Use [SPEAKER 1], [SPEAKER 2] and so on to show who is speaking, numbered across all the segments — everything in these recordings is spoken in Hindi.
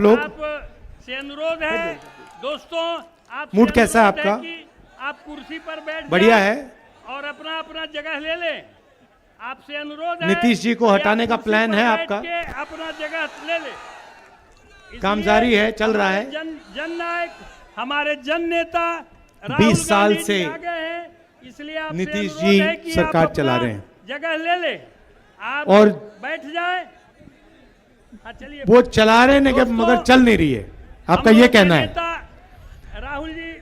[SPEAKER 1] लोग
[SPEAKER 2] आप से अनुरोध है दोस्तों, आप
[SPEAKER 1] मूड कैसा है आपका?
[SPEAKER 2] आप कुर्सी पर बैठ
[SPEAKER 1] बढ़िया
[SPEAKER 2] जाएं
[SPEAKER 1] है।
[SPEAKER 2] और अपना अपना जगह ले लें। आपसे अनुरोध है
[SPEAKER 1] नीतीश जी को
[SPEAKER 2] कि
[SPEAKER 1] हटाने
[SPEAKER 2] आप
[SPEAKER 1] का
[SPEAKER 2] कुर्सी
[SPEAKER 1] प्लान
[SPEAKER 2] पर
[SPEAKER 1] है
[SPEAKER 2] बैठ
[SPEAKER 1] आपका?
[SPEAKER 2] के अपना जगह ले लें।
[SPEAKER 1] काम
[SPEAKER 2] इसलिए
[SPEAKER 1] जारी है, चल रहा है।
[SPEAKER 2] जन नायक हमारे जन नेता
[SPEAKER 1] 20 साल
[SPEAKER 2] गांधी जी
[SPEAKER 1] से
[SPEAKER 2] आ गए हैं, इसलिए आपसे
[SPEAKER 1] नीतीश
[SPEAKER 2] अनुरोध
[SPEAKER 1] जी
[SPEAKER 2] है कि
[SPEAKER 1] सरकार
[SPEAKER 2] आप
[SPEAKER 1] चला
[SPEAKER 2] अपना
[SPEAKER 1] रहे हैं।
[SPEAKER 2] जगह ले लें, आप
[SPEAKER 1] और
[SPEAKER 2] बैठ जाए। हाँ चलिए।
[SPEAKER 1] वो चला रहे हैं
[SPEAKER 2] दोस्तों,
[SPEAKER 1] मगर चल नहीं रही है, आपका
[SPEAKER 2] हम
[SPEAKER 1] ये
[SPEAKER 2] लोग के
[SPEAKER 1] कहना है।
[SPEAKER 2] नेता राहुल जी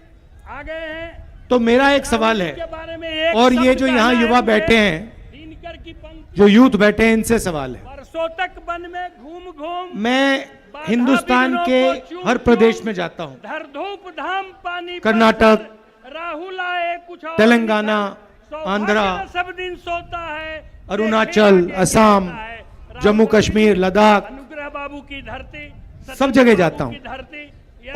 [SPEAKER 2] आ गए हैं।
[SPEAKER 1] तो मेरा एक सवाल
[SPEAKER 2] राहुल जी
[SPEAKER 1] है,
[SPEAKER 2] के बारे में एक
[SPEAKER 1] और ये
[SPEAKER 2] शब्द
[SPEAKER 1] जो यहाँ
[SPEAKER 2] कहना है
[SPEAKER 1] युवा
[SPEAKER 2] मुझे।
[SPEAKER 1] बैठे हैं,
[SPEAKER 2] दिनकर की पंक्ति
[SPEAKER 1] जो यूथ बैठे हैं, इनसे सवाल है।
[SPEAKER 2] वर्षों तक वन में घूम घूम
[SPEAKER 1] मैं हिंदुस्तान के हर प्रदेश में जाता हूँ,
[SPEAKER 2] धर धूप धाम पानी
[SPEAKER 1] कर्नाटक,
[SPEAKER 2] राहुल आए कुछ और
[SPEAKER 1] तेलंगाना,
[SPEAKER 2] सौभाग्य
[SPEAKER 1] आंध्रा,
[SPEAKER 2] न सब दिन सोता है,
[SPEAKER 1] अरुणाचल,
[SPEAKER 2] देखे आगे
[SPEAKER 1] असम,
[SPEAKER 2] क्या होता है। राहुल
[SPEAKER 1] जम्मू
[SPEAKER 2] गांधी
[SPEAKER 1] कश्मीर,
[SPEAKER 2] जी,
[SPEAKER 1] लद्दाख,
[SPEAKER 2] अनुग्रह बाबू की धरती,
[SPEAKER 1] सब जगह जाता हूँ।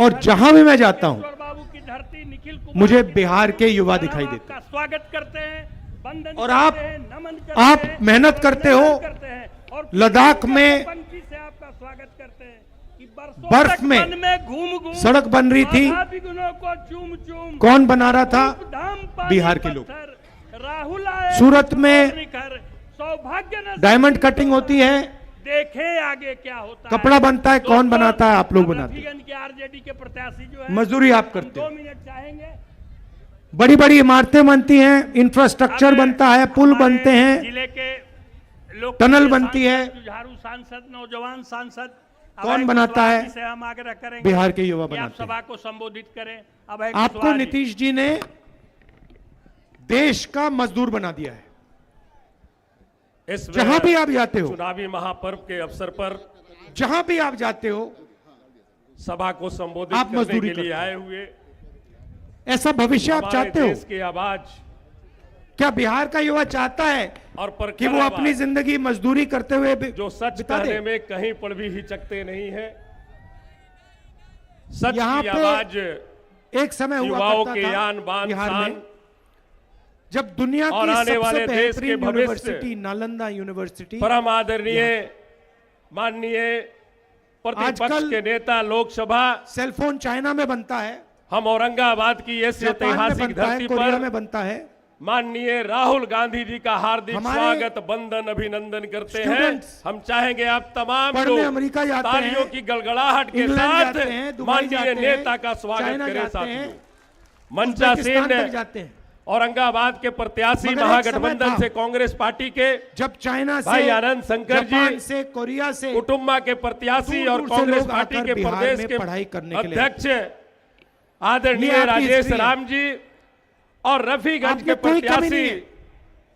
[SPEAKER 1] और जहां भी मैं जाता हूँ,
[SPEAKER 2] बाबू की धरती, निखिल कुमार
[SPEAKER 1] मुझे
[SPEAKER 2] की
[SPEAKER 1] बिहार
[SPEAKER 2] धरती,
[SPEAKER 1] के युवा
[SPEAKER 2] हम
[SPEAKER 1] दिखाई देते
[SPEAKER 2] आपका स्वागत करते हैं, वंदन
[SPEAKER 1] और
[SPEAKER 2] करते
[SPEAKER 1] आप-
[SPEAKER 2] हैं, नमन करते
[SPEAKER 1] आप
[SPEAKER 2] हैं,
[SPEAKER 1] मेहनत करते
[SPEAKER 2] अभिनंदन
[SPEAKER 1] हो।
[SPEAKER 2] करते हैं और
[SPEAKER 1] लद्दाख में
[SPEAKER 2] पंक्ति से आपका स्वागत करते हैं कि बरसों
[SPEAKER 1] बर्फ
[SPEAKER 2] तक
[SPEAKER 1] में
[SPEAKER 2] वन में घूम घूम
[SPEAKER 1] सड़क बन रही थी,
[SPEAKER 2] बाधा विघ्नों को चूम चूम
[SPEAKER 1] कौन बना रहा था?
[SPEAKER 2] धाम पानी
[SPEAKER 1] बिहार के लोग।
[SPEAKER 2] पत्थर, राहुल आए
[SPEAKER 1] सूरत में
[SPEAKER 2] निखर, सौभाग्य न
[SPEAKER 1] डायमंड कटिंग होती है,
[SPEAKER 2] देखे आगे क्या होता
[SPEAKER 1] कपड़ा बनता है, कौन
[SPEAKER 2] दोस्तों,
[SPEAKER 1] बनाता है? आप लोग
[SPEAKER 2] अब
[SPEAKER 1] बनाते हैं।
[SPEAKER 2] रफीगंज के आरजेडी के प्रत्याशी जो है,
[SPEAKER 1] मजदूरी आप
[SPEAKER 2] हम
[SPEAKER 1] करते
[SPEAKER 2] 2
[SPEAKER 1] हो।
[SPEAKER 2] मिनट चाहेंगे।
[SPEAKER 1] बड़ी बड़ी इमारतें बनती हैं, इंफ्रास्ट्रक्चर
[SPEAKER 2] अब
[SPEAKER 1] बनता है, पुल
[SPEAKER 2] हमारे
[SPEAKER 1] बनते हैं,
[SPEAKER 2] जिले के लोग
[SPEAKER 1] टनल बनती है।
[SPEAKER 2] जुझारू सांसद, नौजवान सांसद
[SPEAKER 1] कौन
[SPEAKER 2] अभय
[SPEAKER 1] बनाता
[SPEAKER 2] कुशवाहा
[SPEAKER 1] है?
[SPEAKER 2] जी से हम आग्रह करेंगे
[SPEAKER 1] बिहार के युवा
[SPEAKER 2] कि आप
[SPEAKER 1] बनाते हैं।
[SPEAKER 2] सभा को संबोधित करें। अभय
[SPEAKER 1] आपको
[SPEAKER 2] कुशवाहा जी।
[SPEAKER 1] नीतीश जी ने देश का मजदूर बना दिया है।
[SPEAKER 3] इस
[SPEAKER 1] जहां भी आप जाते हो,
[SPEAKER 3] चुनावी महापर्व के अवसर पर
[SPEAKER 1] जहां भी आप जाते हो,
[SPEAKER 3] सभा को संबोधित
[SPEAKER 1] आप
[SPEAKER 3] करने
[SPEAKER 1] मजदूरी
[SPEAKER 3] के लिए
[SPEAKER 1] करते हो।
[SPEAKER 3] आए हुए
[SPEAKER 1] ऐसा भविष्य आप
[SPEAKER 3] हमारे
[SPEAKER 1] चाहते हो?
[SPEAKER 3] देश की आवाज
[SPEAKER 1] क्या बिहार का युवा चाहता है
[SPEAKER 3] और पर
[SPEAKER 1] कि वो अपनी जिंदगी मजदूरी करते हुए
[SPEAKER 3] जो सच
[SPEAKER 1] बिता दे?
[SPEAKER 3] कहने में कहीं पर भी हिचकते नहीं है। सच
[SPEAKER 1] यहाँ
[SPEAKER 3] की
[SPEAKER 1] पे
[SPEAKER 3] आवाज
[SPEAKER 1] एक समय हुआ
[SPEAKER 3] युवाओं
[SPEAKER 1] करता
[SPEAKER 3] के
[SPEAKER 1] था
[SPEAKER 3] यान बान
[SPEAKER 1] बिहार
[SPEAKER 3] शान
[SPEAKER 1] में, जब दुनिया
[SPEAKER 3] और
[SPEAKER 1] की
[SPEAKER 3] आने
[SPEAKER 1] सबसे
[SPEAKER 3] वाले देश के
[SPEAKER 1] बेहतरीन
[SPEAKER 3] भविष्य
[SPEAKER 1] यूनिवर्सिटी नालंदा यूनिवर्सिटी,
[SPEAKER 3] परम आदरणीय माननीय प्रतिपक्ष
[SPEAKER 1] आजकल
[SPEAKER 3] के नेता लोकसभा,
[SPEAKER 1] सेलफोन चाइना में बनता है,
[SPEAKER 3] हम औरंगाबाद की इस
[SPEAKER 1] जापान में
[SPEAKER 3] ऐतिहासिक
[SPEAKER 1] बनता है,
[SPEAKER 3] धरती
[SPEAKER 1] कोरिया
[SPEAKER 3] पर
[SPEAKER 1] में बनता है।
[SPEAKER 3] माननीय राहुल गांधी जी का हार्दिक
[SPEAKER 1] हमारे
[SPEAKER 3] स्वागत वंदन अभिनंदन करते हैं।
[SPEAKER 1] स्टूडेंट्स
[SPEAKER 3] हम चाहेंगे आप तमाम
[SPEAKER 1] पढ़ने
[SPEAKER 3] लोग
[SPEAKER 1] अमेरिका जाते
[SPEAKER 3] तालियों
[SPEAKER 1] हैं,
[SPEAKER 3] की गड़गड़ाहट के
[SPEAKER 1] इंग्लैंड
[SPEAKER 3] साथ
[SPEAKER 1] जाते हैं, दुबई
[SPEAKER 3] माननीय
[SPEAKER 1] जाते हैं,
[SPEAKER 3] नेता का स्वागत
[SPEAKER 1] चाइना
[SPEAKER 3] करें।
[SPEAKER 1] जाते
[SPEAKER 3] साथियों,
[SPEAKER 1] हैं,
[SPEAKER 3] मंचासीन
[SPEAKER 1] उज़्बेकिस्तान तक जाते हैं।
[SPEAKER 3] औरंगाबाद के प्रत्याशी
[SPEAKER 1] मगर एक
[SPEAKER 3] महागठबंधन
[SPEAKER 1] समय था,
[SPEAKER 3] से कांग्रेस पार्टी के
[SPEAKER 1] जब चाइना से,
[SPEAKER 3] भाई आनंद शंकर
[SPEAKER 1] जापान
[SPEAKER 3] जी,
[SPEAKER 1] से, कोरिया से
[SPEAKER 3] कुटुंबा के प्रत्याशी
[SPEAKER 1] दूर
[SPEAKER 3] और
[SPEAKER 1] दूर से
[SPEAKER 3] कांग्रेस
[SPEAKER 1] लोग
[SPEAKER 3] पार्टी
[SPEAKER 1] आकर
[SPEAKER 3] के
[SPEAKER 1] बिहार
[SPEAKER 3] प्रदेश
[SPEAKER 1] में
[SPEAKER 3] के
[SPEAKER 1] पढ़ाई करने के लिए
[SPEAKER 3] अध्यक्ष आदरणीय
[SPEAKER 1] ये आपकी
[SPEAKER 3] राजेश
[SPEAKER 1] हिस्ट्री है।
[SPEAKER 3] राम जी और रफीगंज
[SPEAKER 1] आप
[SPEAKER 3] के
[SPEAKER 1] में कोई कमी नहीं
[SPEAKER 3] प्रत्याशी
[SPEAKER 1] है।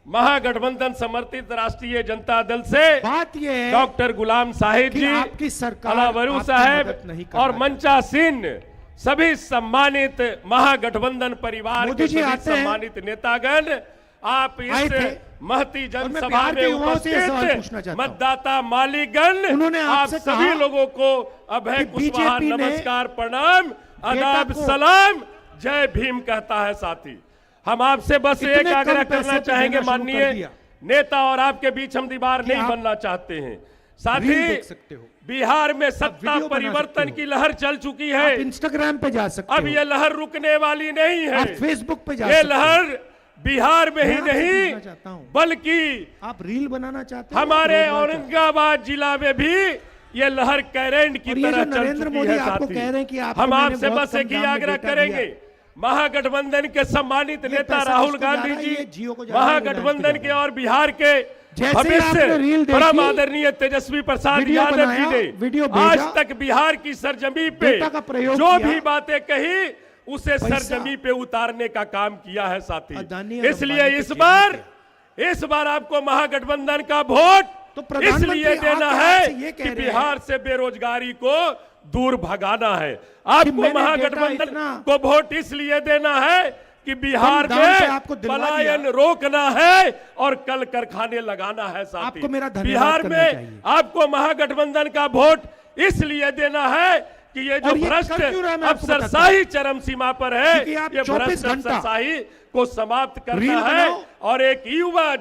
[SPEAKER 3] महागठबंधन समर्थित राष्ट्रीय जनता दल से
[SPEAKER 1] बात यह है
[SPEAKER 3] डॉक्टर गुलाम साहिब
[SPEAKER 1] कि
[SPEAKER 3] जी,
[SPEAKER 1] आपकी सरकार
[SPEAKER 3] अलावरू
[SPEAKER 1] आपकी
[SPEAKER 3] साहब
[SPEAKER 1] मदद नहीं करना
[SPEAKER 3] और
[SPEAKER 1] चाहती।
[SPEAKER 3] मंचासीन सभी सम्मानित महागठबंधन परिवार
[SPEAKER 1] मोदी
[SPEAKER 3] के
[SPEAKER 1] जी
[SPEAKER 3] सभी
[SPEAKER 1] आते हैं,
[SPEAKER 3] सम्मानित नेतागण, आप
[SPEAKER 1] आए
[SPEAKER 3] इस
[SPEAKER 1] थे,
[SPEAKER 3] महती
[SPEAKER 1] और मैं
[SPEAKER 3] जनसभा
[SPEAKER 1] बिहार के
[SPEAKER 3] में
[SPEAKER 1] युवाओं से ये सवाल पूछना
[SPEAKER 3] उपस्थित
[SPEAKER 1] चाहता हूं।
[SPEAKER 3] मतदाता मालिकगण,
[SPEAKER 1] उन्होंने
[SPEAKER 3] आप
[SPEAKER 1] आपसे
[SPEAKER 3] सभी
[SPEAKER 1] कहा
[SPEAKER 3] लोगों को अभय
[SPEAKER 1] कि
[SPEAKER 3] कुशवाहा
[SPEAKER 1] बीजेपी ने
[SPEAKER 3] नमस्कार प्रणाम आदाब
[SPEAKER 1] को
[SPEAKER 3] सलाम जय भीम कहता है। साथी, हम आपसे बस
[SPEAKER 1] इतने
[SPEAKER 3] एक
[SPEAKER 1] कम
[SPEAKER 3] आग्रह
[SPEAKER 1] पैसे
[SPEAKER 3] करना
[SPEAKER 1] पे
[SPEAKER 3] चाहेंगे,
[SPEAKER 1] देना शुरू कर
[SPEAKER 3] माननीय
[SPEAKER 1] दिया
[SPEAKER 3] नेता, और आपके बीच हम दीवार नहीं
[SPEAKER 1] आप
[SPEAKER 3] बनना चाहते हैं।
[SPEAKER 1] रील
[SPEAKER 3] साथी,
[SPEAKER 1] देख सकते हो,
[SPEAKER 3] बिहार में सत्ता
[SPEAKER 1] वीडियो बना
[SPEAKER 3] परिवर्तन
[SPEAKER 1] सकते हो,
[SPEAKER 3] की लहर चल चुकी
[SPEAKER 1] आप
[SPEAKER 3] है।
[SPEAKER 1] इंस्टाग्राम पे जा सकते
[SPEAKER 3] अब
[SPEAKER 1] हो,
[SPEAKER 3] ये लहर रुकने वाली नहीं
[SPEAKER 1] आप
[SPEAKER 3] है।
[SPEAKER 1] फेसबुक पे जा
[SPEAKER 3] ये
[SPEAKER 1] सकते हो।
[SPEAKER 3] लहर बिहार में ही
[SPEAKER 1] मैं आपसे
[SPEAKER 3] नहीं
[SPEAKER 1] पूछना चाहता हूं,
[SPEAKER 3] बल्कि
[SPEAKER 1] आप रील बनाना चाहते हो?
[SPEAKER 3] हमारे
[SPEAKER 1] रोजगार चाहते
[SPEAKER 3] औरंगाबाद जिला में भी ये लहर कैरेंट की
[SPEAKER 1] और ये
[SPEAKER 3] तरह
[SPEAKER 1] जो
[SPEAKER 3] चल
[SPEAKER 1] नरेंद्र
[SPEAKER 3] चुकी
[SPEAKER 1] मोदी
[SPEAKER 3] है।
[SPEAKER 1] आपको
[SPEAKER 3] साथी,
[SPEAKER 1] कह रहे हैं कि आपको
[SPEAKER 3] हम
[SPEAKER 1] मैंने
[SPEAKER 3] आपसे
[SPEAKER 1] बहुत
[SPEAKER 3] बस
[SPEAKER 1] कम
[SPEAKER 3] एक ही
[SPEAKER 1] दाम में
[SPEAKER 3] आग्रह
[SPEAKER 1] डेटा
[SPEAKER 3] करेंगे,
[SPEAKER 1] दिया।
[SPEAKER 3] महागठबंधन के सम्मानित
[SPEAKER 1] ये
[SPEAKER 3] नेता
[SPEAKER 1] पैसा
[SPEAKER 3] राहुल
[SPEAKER 1] किसको जा
[SPEAKER 3] गांधी
[SPEAKER 1] रहा है?
[SPEAKER 3] जी,
[SPEAKER 1] ये जियो को जा रहा है,
[SPEAKER 3] महागठबंधन
[SPEAKER 1] रिलायंस को
[SPEAKER 3] के
[SPEAKER 1] जा रहा है।
[SPEAKER 3] और बिहार के
[SPEAKER 1] जैसे ही
[SPEAKER 3] भविष्य
[SPEAKER 1] आपने रील देखी,
[SPEAKER 3] परम आदरणीय तेजस्वी प्रसाद
[SPEAKER 1] वीडियो
[SPEAKER 3] यादव
[SPEAKER 1] बनाया,
[SPEAKER 3] जी
[SPEAKER 1] वीडियो
[SPEAKER 3] ने
[SPEAKER 1] भेजा,
[SPEAKER 3] आज तक बिहार की सरजमी पे
[SPEAKER 1] डेटा का प्रयोग
[SPEAKER 3] जो
[SPEAKER 1] किया,
[SPEAKER 3] भी बातें कही उसे
[SPEAKER 1] पैसा
[SPEAKER 3] सरजमी पे उतारने का काम किया है। साथी,
[SPEAKER 1] अदानी और
[SPEAKER 3] इसलिए
[SPEAKER 1] अंबानी के
[SPEAKER 3] इस
[SPEAKER 1] जेब में
[SPEAKER 3] बार आपको महागठबंधन का वोट
[SPEAKER 1] तो प्रधानमंत्री
[SPEAKER 3] इसलिए देना
[SPEAKER 1] आप
[SPEAKER 3] है
[SPEAKER 1] आपसे ये कह
[SPEAKER 3] कि
[SPEAKER 1] रहे
[SPEAKER 3] बिहार से बेरोजगारी को दूर भगाना है। आपको
[SPEAKER 1] मैंने
[SPEAKER 3] महागठबंधन
[SPEAKER 1] डेटा इतना
[SPEAKER 3] को वोट इसलिए देना है कि बिहार
[SPEAKER 1] कम दाम से
[SPEAKER 3] में
[SPEAKER 1] आपको दिलवा
[SPEAKER 3] पलायन
[SPEAKER 1] दिया।
[SPEAKER 3] रोकना है और कल कारखाने लगाना है। साथी,
[SPEAKER 1] आपको मेरा धन्यवाद
[SPEAKER 3] बिहार
[SPEAKER 1] करना
[SPEAKER 3] में
[SPEAKER 1] चाहिए।
[SPEAKER 3] आपको महागठबंधन का वोट इसलिए देना है कि ये जो
[SPEAKER 1] और ये
[SPEAKER 3] भ्रष्ट
[SPEAKER 1] कर क्यों रहा है मैं आपको बताता
[SPEAKER 3] अफसरशाही चरम सीमा पर है,
[SPEAKER 1] क्योंकि आप
[SPEAKER 3] ये
[SPEAKER 1] 24
[SPEAKER 3] भ्रष्ट
[SPEAKER 1] घंटा
[SPEAKER 3] अफसरशाही को समाप्त
[SPEAKER 1] रील
[SPEAKER 3] करना है
[SPEAKER 1] बनाओ।
[SPEAKER 3] और एक युवा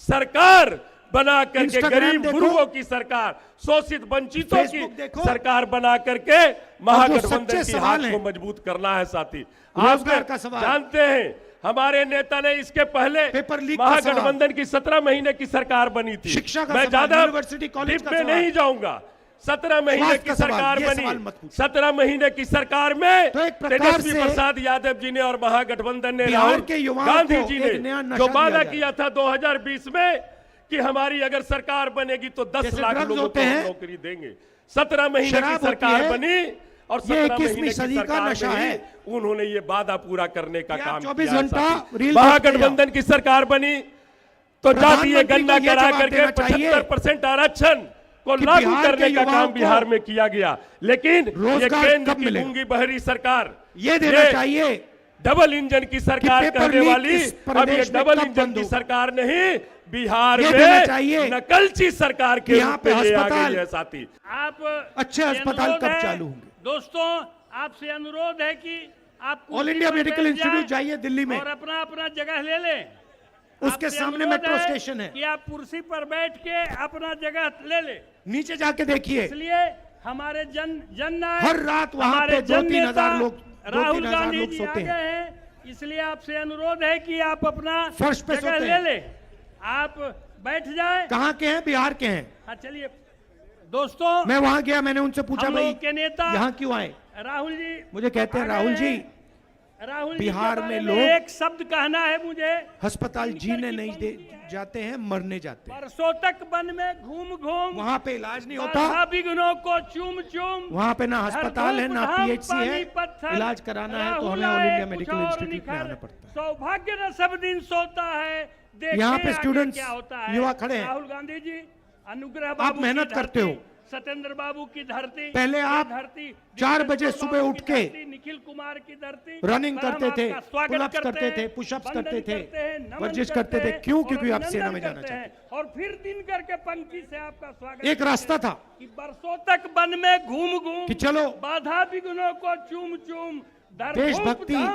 [SPEAKER 3] सरकार बना करके
[SPEAKER 1] Instagram
[SPEAKER 3] गरीब
[SPEAKER 1] देखो,
[SPEAKER 3] गुरुओं की सरकार, शोषित वंचितों
[SPEAKER 1] Facebook
[SPEAKER 3] की
[SPEAKER 1] देखो,
[SPEAKER 3] सरकार बना करके महागठबंधन
[SPEAKER 1] सच्चे
[SPEAKER 3] की
[SPEAKER 1] सवाल
[SPEAKER 3] हाथ
[SPEAKER 1] हैं।
[SPEAKER 3] को मजबूत करना है साथी।
[SPEAKER 1] रोजगार
[SPEAKER 3] आप
[SPEAKER 1] का सवाल,
[SPEAKER 3] जानते हैं हमारे नेता ने इसके पहले
[SPEAKER 1] पेपर लीक का सवाल,
[SPEAKER 3] महागठबंधन की 17 महीने की सरकार बनी थी।
[SPEAKER 1] शिक्षा का
[SPEAKER 3] मैं
[SPEAKER 1] सवाल,
[SPEAKER 3] ज्यादा
[SPEAKER 1] यूनिवर्सिटी कॉलेज
[SPEAKER 3] डीप
[SPEAKER 1] का
[SPEAKER 3] में
[SPEAKER 1] सवाल,
[SPEAKER 3] नहीं जाऊंगा। 17 महीने
[SPEAKER 1] स्वास्थ्य
[SPEAKER 3] की
[SPEAKER 1] का सवाल,
[SPEAKER 3] सरकार
[SPEAKER 1] ये सवाल
[SPEAKER 3] बनी,
[SPEAKER 1] मत पूछो।
[SPEAKER 3] 17 महीने की सरकार में
[SPEAKER 1] तो एक प्रकार
[SPEAKER 3] तेजस्वी
[SPEAKER 1] से
[SPEAKER 3] प्रसाद यादव जी ने और महागठबंधन ने,
[SPEAKER 1] बिहार
[SPEAKER 3] राहुल
[SPEAKER 1] के युवाओं
[SPEAKER 3] गांधी
[SPEAKER 1] को
[SPEAKER 3] जी
[SPEAKER 1] एक नया
[SPEAKER 3] ने
[SPEAKER 1] नशा
[SPEAKER 3] जो
[SPEAKER 1] दिया
[SPEAKER 3] वादा
[SPEAKER 1] जाए।
[SPEAKER 3] किया था 2020 में कि हमारी अगर सरकार बनेगी तो 10
[SPEAKER 1] जैसे
[SPEAKER 3] लाख
[SPEAKER 1] ड्रग्स
[SPEAKER 3] लोगों को
[SPEAKER 1] होते
[SPEAKER 3] हम
[SPEAKER 1] हैं,
[SPEAKER 3] नौकरी देंगे। 17 महीने की
[SPEAKER 1] शराब होती
[SPEAKER 3] सरकार
[SPEAKER 1] है,
[SPEAKER 3] बनी और
[SPEAKER 1] ये
[SPEAKER 3] 17
[SPEAKER 1] 21वीं
[SPEAKER 3] महीने की
[SPEAKER 1] सदी का
[SPEAKER 3] सरकार
[SPEAKER 1] नशा
[SPEAKER 3] में ही
[SPEAKER 1] है।
[SPEAKER 3] उन्होंने ये वादा पूरा करने का
[SPEAKER 1] ये
[SPEAKER 3] काम
[SPEAKER 1] 24
[SPEAKER 3] किया।
[SPEAKER 1] घंटा
[SPEAKER 3] साथी।
[SPEAKER 1] रील
[SPEAKER 3] महागठबंधन की सरकार बनी तो जातीय
[SPEAKER 1] प्रधानमंत्री
[SPEAKER 3] गणना
[SPEAKER 1] को ये
[SPEAKER 3] करा
[SPEAKER 1] जवाब
[SPEAKER 3] करके
[SPEAKER 1] देना चाहिए
[SPEAKER 3] 75% आरक्षण को
[SPEAKER 1] कि
[SPEAKER 3] लागू
[SPEAKER 1] बिहार
[SPEAKER 3] करने
[SPEAKER 1] के
[SPEAKER 3] का
[SPEAKER 1] युवाओं
[SPEAKER 3] काम
[SPEAKER 1] को
[SPEAKER 3] बिहार में किया गया। लेकिन ये
[SPEAKER 1] रोजगार
[SPEAKER 3] केंद्र
[SPEAKER 1] कब
[SPEAKER 3] की
[SPEAKER 1] मिलेगा?
[SPEAKER 3] गूंगी बहरी सरकार
[SPEAKER 1] ये देना चाहिए
[SPEAKER 3] डबल इंजन की सरकार
[SPEAKER 1] पेपर
[SPEAKER 3] कहने
[SPEAKER 1] लीक
[SPEAKER 3] वाली
[SPEAKER 1] इस
[SPEAKER 3] अब ये
[SPEAKER 1] प्रदेश में
[SPEAKER 3] डबल
[SPEAKER 1] कब
[SPEAKER 3] इंजन
[SPEAKER 1] बंद
[SPEAKER 3] की
[SPEAKER 1] होगा?
[SPEAKER 3] सरकार नहीं, बिहार
[SPEAKER 1] ये देना
[SPEAKER 3] में
[SPEAKER 1] चाहिए
[SPEAKER 3] नकलची सरकार के
[SPEAKER 1] यहाँ
[SPEAKER 3] रूप
[SPEAKER 1] पे
[SPEAKER 3] में ये आ
[SPEAKER 1] अस्पताल,
[SPEAKER 3] गई है साथी।
[SPEAKER 2] आप
[SPEAKER 1] अच्छे
[SPEAKER 2] से
[SPEAKER 1] अस्पताल
[SPEAKER 2] अनुरोध
[SPEAKER 1] कब
[SPEAKER 2] है,
[SPEAKER 1] चालू होंगे?
[SPEAKER 2] दोस्तों आपसे अनुरोध है कि आप
[SPEAKER 1] ऑल
[SPEAKER 2] कुर्सी
[SPEAKER 1] इंडिया
[SPEAKER 2] पर
[SPEAKER 1] मेडिकल
[SPEAKER 2] बैठ
[SPEAKER 1] इंस्टीट्यूट
[SPEAKER 2] जाएं
[SPEAKER 1] जाइए दिल्ली में,
[SPEAKER 2] और अपना अपना जगह ले लें।
[SPEAKER 1] उसके
[SPEAKER 2] आपसे
[SPEAKER 1] सामने
[SPEAKER 2] अनुरोध
[SPEAKER 1] मेट्रो स्टेशन है,
[SPEAKER 2] कि आप कुर्सी पर बैठ के अपना जगह ले लें।
[SPEAKER 1] नीचे जाके देखिए,
[SPEAKER 2] इसलिए हमारे जन नायक,
[SPEAKER 1] हर रात वहां
[SPEAKER 2] हमारे
[SPEAKER 1] पे 2-3
[SPEAKER 2] जन
[SPEAKER 1] हजार
[SPEAKER 2] नेता
[SPEAKER 1] लोग,
[SPEAKER 2] राहुल
[SPEAKER 1] 2-3 हजार
[SPEAKER 2] गांधी
[SPEAKER 1] लोग
[SPEAKER 2] जी
[SPEAKER 1] सोते
[SPEAKER 2] आ
[SPEAKER 1] हैं।
[SPEAKER 2] गए हैं। इसलिए आपसे अनुरोध है कि आप अपना
[SPEAKER 1] फर्श पे
[SPEAKER 2] जगह
[SPEAKER 1] सोते
[SPEAKER 2] ले
[SPEAKER 1] हैं।
[SPEAKER 2] लें, आप बैठ जाएं।
[SPEAKER 1] कहाँ के हैं? बिहार के हैं।
[SPEAKER 2] हाँ चलिए दोस्तों,
[SPEAKER 1] मैं वहां गया, मैंने उनसे पूछा
[SPEAKER 2] हम
[SPEAKER 1] भाई
[SPEAKER 2] लोग के नेता
[SPEAKER 1] यहाँ क्यों आए?
[SPEAKER 2] राहुल जी
[SPEAKER 1] मुझे कहते हैं
[SPEAKER 2] आ गए
[SPEAKER 1] राहुल जी,
[SPEAKER 2] हैं। राहुल जी
[SPEAKER 1] बिहार
[SPEAKER 2] के बारे
[SPEAKER 1] में
[SPEAKER 2] में
[SPEAKER 1] लोग
[SPEAKER 2] एक शब्द कहना है मुझे।
[SPEAKER 1] अस्पताल जीने नहीं दे जाते हैं, मरने जाते हैं।
[SPEAKER 2] बरसों तक वन में घूम घूम
[SPEAKER 1] वहां पे इलाज नहीं होता,
[SPEAKER 2] बाधा विघ्नों को चूम चूम
[SPEAKER 1] वहां पे ना अस्पताल है ना
[SPEAKER 2] धरधूप
[SPEAKER 1] पीएचसी है।
[SPEAKER 2] धाम पानी
[SPEAKER 1] इलाज कराना है तो
[SPEAKER 2] राहुल
[SPEAKER 1] हमें ऑल
[SPEAKER 2] आए
[SPEAKER 1] इंडिया
[SPEAKER 2] कुछ
[SPEAKER 1] मेडिकल
[SPEAKER 2] और
[SPEAKER 1] इंस्टीट्यूट में
[SPEAKER 2] निखर।
[SPEAKER 1] आना पड़ता है।
[SPEAKER 2] सौभाग्य न सब दिन सोता है, देखें
[SPEAKER 1] यहाँ पे
[SPEAKER 2] आगे
[SPEAKER 1] स्टूडेंट्स,
[SPEAKER 2] क्या होता है।
[SPEAKER 1] युवा खड़े हैं।
[SPEAKER 2] राहुल गांधी जी, अनुग्रह बाबू की
[SPEAKER 1] मेहनत करते हो।
[SPEAKER 2] धरती, सत्येंद्र बाबू की धरती,
[SPEAKER 1] पहले
[SPEAKER 2] ये
[SPEAKER 1] आप
[SPEAKER 2] धरती,
[SPEAKER 1] 4 बजे
[SPEAKER 2] दिनेश
[SPEAKER 1] सुबह
[SPEAKER 2] बाबू
[SPEAKER 1] उठ
[SPEAKER 2] की
[SPEAKER 1] के
[SPEAKER 2] धरती, निखिल कुमार की धरती
[SPEAKER 1] रनिंग
[SPEAKER 2] पर हम
[SPEAKER 1] करते थे,
[SPEAKER 2] आपका स्वागत
[SPEAKER 1] पुलअप्स करते
[SPEAKER 2] हैं,
[SPEAKER 1] थे, पुशअप्स
[SPEAKER 2] वंदन
[SPEAKER 1] करते थे,
[SPEAKER 2] हैं, नमन
[SPEAKER 1] वर्जिश
[SPEAKER 2] करते
[SPEAKER 1] करते थे।
[SPEAKER 2] हैं
[SPEAKER 1] क्यों?
[SPEAKER 2] और
[SPEAKER 1] क्योंकि आप सेना
[SPEAKER 2] अभिनंदन
[SPEAKER 1] में जाना
[SPEAKER 2] करते
[SPEAKER 1] चाहते
[SPEAKER 2] हैं। और फिर दिन करके पंक्ति से आपका स्वागत
[SPEAKER 1] एक
[SPEAKER 2] करते
[SPEAKER 1] रास्ता
[SPEAKER 2] हैं
[SPEAKER 1] था
[SPEAKER 2] कि बरसों तक वन में घूम घूम
[SPEAKER 1] कि चलो
[SPEAKER 2] बाधा विघ्नों को चूम चूम
[SPEAKER 1] देशभक्ति